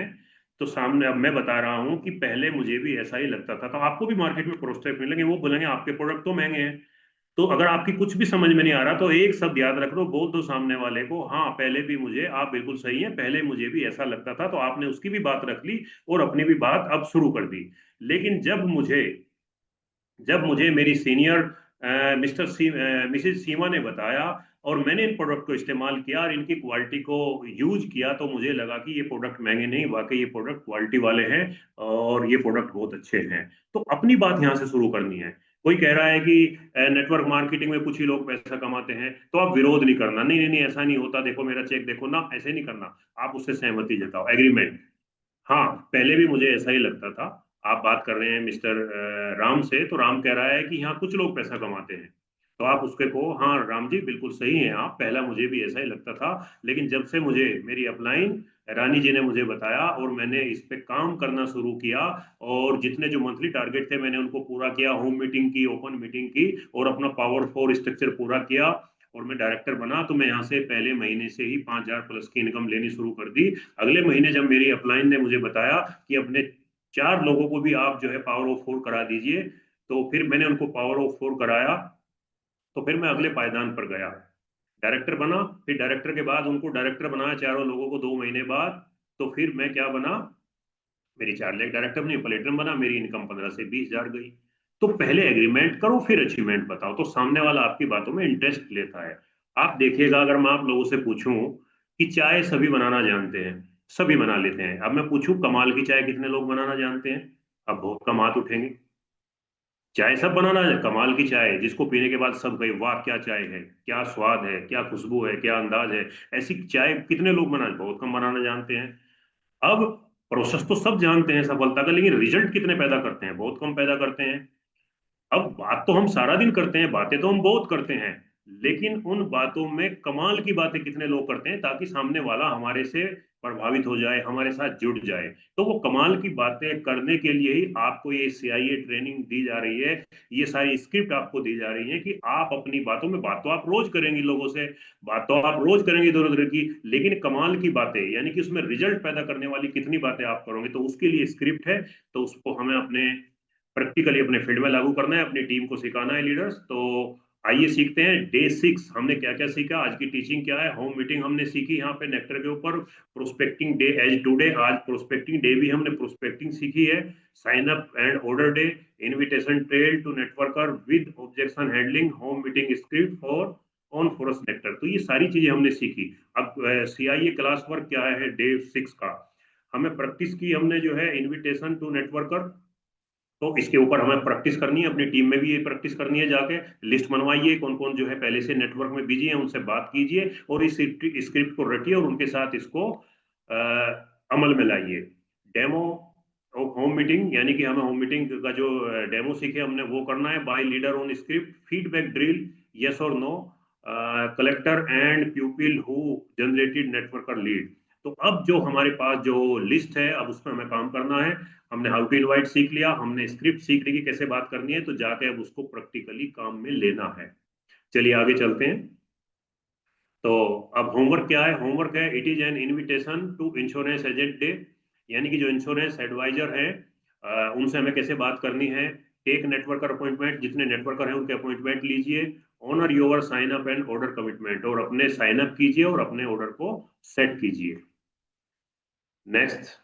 तो सामने, अब मैं बता रहा हूं कि पहले मुझे भी ऐसा ही लगता था। तो आपको भी मार्केट में प्रोस्पेक्ट मिलेंगे, वो बोलेंगे आपके प्रोडक्ट तो महंगे हैं। तो अगर आपकी कुछ भी समझ में नहीं आ रहा, तो एक शब्द याद रख लो, बोल दो सामने वाले को, हाँ पहले भी मुझे, आप बिल्कुल सही है, पहले मुझे भी ऐसा लगता था। तो आपने उसकी भी बात रख ली और अपनी भी बात अब शुरू कर दी। लेकिन जब मुझे जब मुझे मेरी सीनियर मिसेस सीमा ने बताया और मैंने इन प्रोडक्ट को इस्तेमाल किया और इनकी क्वालिटी को यूज किया, तो मुझे लगा कि ये प्रोडक्ट महंगे नहीं, वाकई ये प्रोडक्ट क्वालिटी वाले हैं और ये प्रोडक्ट बहुत अच्छे हैं। तो अपनी बात यहाँ से शुरू करनी है। कोई कह रहा है कि नेटवर्क मार्केटिंग में कुछ ही लोग पैसा कमाते हैं, तो आप विरोध नहीं करना, नहीं नहीं नहीं ऐसा नहीं होता, देखो मेरा चेक देखो ना, ऐसे नहीं करना। आप उससे सहमति जताओ, एग्रीमेंट। हाँ, पहले भी मुझे ऐसा ही लगता था। आप बात कर रहे हैं मिस्टर राम से, तो राम कह रहा है कि यहाँ कुछ लोग पैसा कमाते हैं, तो आप उसके को, हाँ राम जी बिल्कुल सही हैं आप, पहला मुझे भी ऐसा ही लगता था। लेकिन जब से मुझे मेरी अपलाइन रानी जी ने मुझे बताया और मैंने इस पे काम करना शुरू किया, और जितने जो मंथली टारगेट थे मैंने उनको पूरा किया, होम मीटिंग की, ओपन मीटिंग की, और अपना पावर 4 स्ट्रक्चर पूरा किया, और मैं डायरेक्टर बना, तो मैं यहाँ से पहले महीने से ही 5,000 प्लस की इनकम लेनी शुरू कर दी। अगले महीने जब मेरी अपलाइन ने मुझे बताया कि अपने 4 लोगों को भी आप जो है पावर ऑफ 4 करा दीजिए, तो फिर मैंने उनको पावर ऑफ 4 कराया। तो फिर मैं अगले पायदान पर गया, डायरेक्टर बना। फिर डायरेक्टर के बाद उनको डायरेक्टर बनाया चारों लोगों को 2 महीने बाद। तो फिर मैं क्या बना, मेरी 4 लाख डायरेक्टर बनी, प्लेटनम बना, मेरी इनकम 15 से 20 हजार गई। तो पहले एग्रीमेंट करो, फिर अचीवमेंट बताओ, तो सामने वाला आपकी बातों में इंटरेस्ट लेता है। आप देखिएगा, अगर मैं आप लोगों से पूछूं कि चाय सभी बनाना जानते हैं, सभी बना लेते हैं, अब मैं पूछूं कमाल की चाय कितने लोग बनाना जानते हैं, अब बहुत कम हाथ उठेंगे। चाय सब बनाना है, कमाल की चाय जिसको पीने के बाद सब कहे वाह क्या चाय है, क्या स्वाद है, क्या खुशबू है, क्या अंदाज है, ऐसी चाय कितने लोग बना, बहुत कम बनाना जानते हैं। अब प्रोसेस तो सब जानते हैं सफलता का, लेकिन रिजल्ट कितने पैदा करते हैं, बहुत कम पैदा करते हैं। अब बात तो हम सारा दिन करते हैं, बातें तो हम बहुत करते हैं, लेकिन उन बातों में कमाल की बातें कितने लोग करते हैं ताकि सामने वाला हमारे से प्रभावित हो जाए, हमारे साथ जुड़ जाए। तो वो कमाल की बातें करने के लिए ही आपको ये सीआईए ट्रेनिंग दी जा रही है, ये सारी स्क्रिप्ट आपको दी जा रही है कि आप अपनी बातों में, बात तो आप रोज करेंगे लोगों से, बात तो आप रोज करेंगे इधर उधर की, लेकिन कमाल की बातें यानी कि उसमें रिजल्ट पैदा करने वाली कितनी बातें आप करोगे, तो उसके लिए स्क्रिप्ट है। तो उसको हमें अपने प्रैक्टिकली अपने फील्ड में लागू करना है, अपनी टीम को सिखाना है लीडर्स। तो आइए सीखते हैं डे 6 हमने क्या क्या सीखा, आज की टीचिंग क्या है। होम मीटिंग हमने सीखी यहाँ पे नेक्टर के ऊपर, प्रोस्पेक्टिंग डे एज टुडे, आज प्रोस्पेक्टिंग डे भी हमने प्रोस्पेक्टिंग सीखी है। Sign up and order day, invitation trail to networker with objection handling, home meeting script for on forest nectar, तो ये सारी चीजें हमने सीखी। अब सीआईए क्लास वर्क क्या है डे 6 का, हमें प्रैक्टिस की हमने जो है इनविटेशन टू नेटवर्कर, तो इसके ऊपर हमें प्रैक्टिस करनी है, अपनी टीम में भी ये प्रैक्टिस करनी है, जाके लिस्ट बनवाइए कौन कौन जो है पहले से नेटवर्क में बिजी है, उनसे बात कीजिए और इस स्क्रिप्ट को रटिए और उनके साथ इसको अमल में लाइए। डेमो होम मीटिंग, यानी कि हमें होम मीटिंग का जो डेमो सीखे हमने वो करना है, by leader on script, feedback drill, yes और no, collector and pupil who generated networker lead. तो अब जो हमारे पास जो लिस्ट है, अब उसमें हमें काम करना है। हमने हाउ टू इनवाइट सीख लिया, हमने स्क्रिप्ट सीख ली कि कैसे बात करनी है, तो जाके अब उसको प्रैक्टिकली काम में लेना है। चलिए आगे चलते हैं। तो अब होमवर्क क्या है, होमवर्क है it is an invitation to insurance agent day, यानी कि जो इंश्योरेंस एडवाइजर है उनसे हमें कैसे बात करनी है। टेक नेटवर्कर अपॉइंटमेंट, जितने नेटवर्कर हैं उनके अपॉइंटमेंट लीजिए। Honour your sign up and order commitment, और अपने साइन अप कीजिए और अपने ऑर्डर को सेट कीजिए। नेक्स्ट,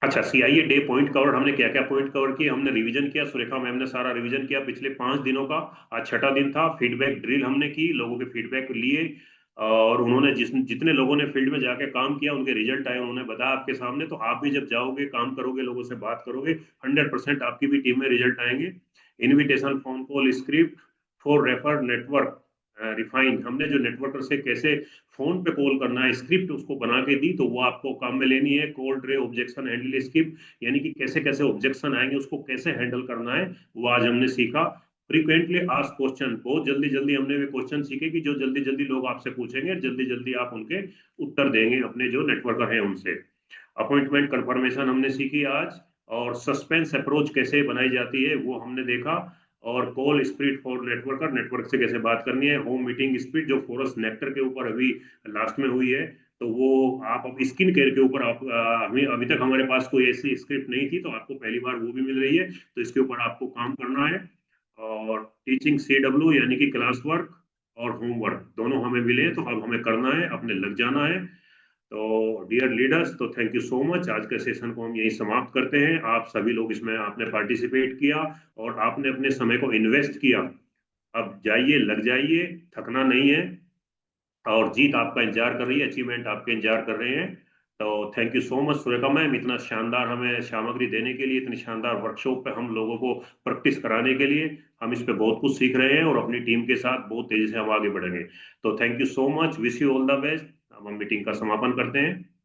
अच्छा सीआईए डे पॉइंट कवर, हमने क्या क्या पॉइंट कवर किए, हमने रिवीजन किया, सुरेखा मैम ने सारा रिवीजन किया पिछले 5 दिनों का। आज छठा दिन था। फीडबैक ड्रिल हमने की, लोगों के फीडबैक लिए, और उन्होंने जितने लोगों ने फील्ड में जाके काम किया उनके रिजल्ट आए, उन्होंने बताया आपके सामने। तो आप भी जब जाओगे, काम करोगे, लोगों से बात करोगे, 100% आपकी भी टीम में रिजल्ट आएंगे। Invitation phone call script for refer network refine, हमने जो नेटवर्कर से कैसे फोन पे कॉल करना है स्क्रिप्ट उसको बना के दी, तो वो आपको काम में लेनी है। Call tray objection handle script, यानी कि कैसे कैसे ऑब्जेक्शन आएंगे उसको कैसे हैंडल करना है, वो आज हमने सीखा। फ्रीक्वेंटली आस्क क्वेश्चन, बहुत जल्दी जल्दी हमने वे क्वेश्चन सीखे कि जो जल्दी जल्दी लोग आपसे पूछेंगे, जल्दी जल्दी आप उनके उत्तर देंगे अपने जो नेटवर्कर हैं उनसे। अपॉइंटमेंट कंफर्मेशन हमने सीखी आज, और सस्पेंस अप्रोच कैसे बनाई जाती है वो हमने देखा। और call speed for networker, network से कैसे बात करनी है। होम मीटिंग स्पीड जो फॉरेस्ट नेक्टर के ऊपर अभी लास्ट में हुई है, तो वो आप अब स्किन केयर के ऊपर आप हमें अभी तक हमारे पास कोई ऐसी स्क्रिप्ट नहीं थी, तो आपको पहली बार वो भी मिल रही है, तो इसके ऊपर आपको काम करना है। और टीचिंग CW यानी कि क्लास वर्क और होमवर्क दोनों हमें मिले, तो अब हमें करना है, अपने लग जाना है। तो डियर लीडर्स, तो थैंक यू सो मच। आज के सेशन को हम यही समाप्त करते हैं। आप सभी लोग इसमें आपने पार्टिसिपेट किया और आपने अपने समय को इन्वेस्ट किया। अब जाइए, लग जाइए, थकना नहीं है, और जीत आपका इंतजार कर रही है, अचीवमेंट आपके इंतजार कर रहे हैं। तो thank you so much Surekha ma'am, इतना शानदार हमें सामग्री देने के लिए, इतनी शानदार वर्कशॉप पे हम लोगों को प्रैक्टिस कराने के लिए। हम इस पे बहुत कुछ सीख रहे हैं और अपनी टीम के साथ बहुत तेजी से हम आगे बढ़ेंगे। तो thank you so much, wish you all the best. अब हम मीटिंग का समापन करते हैं।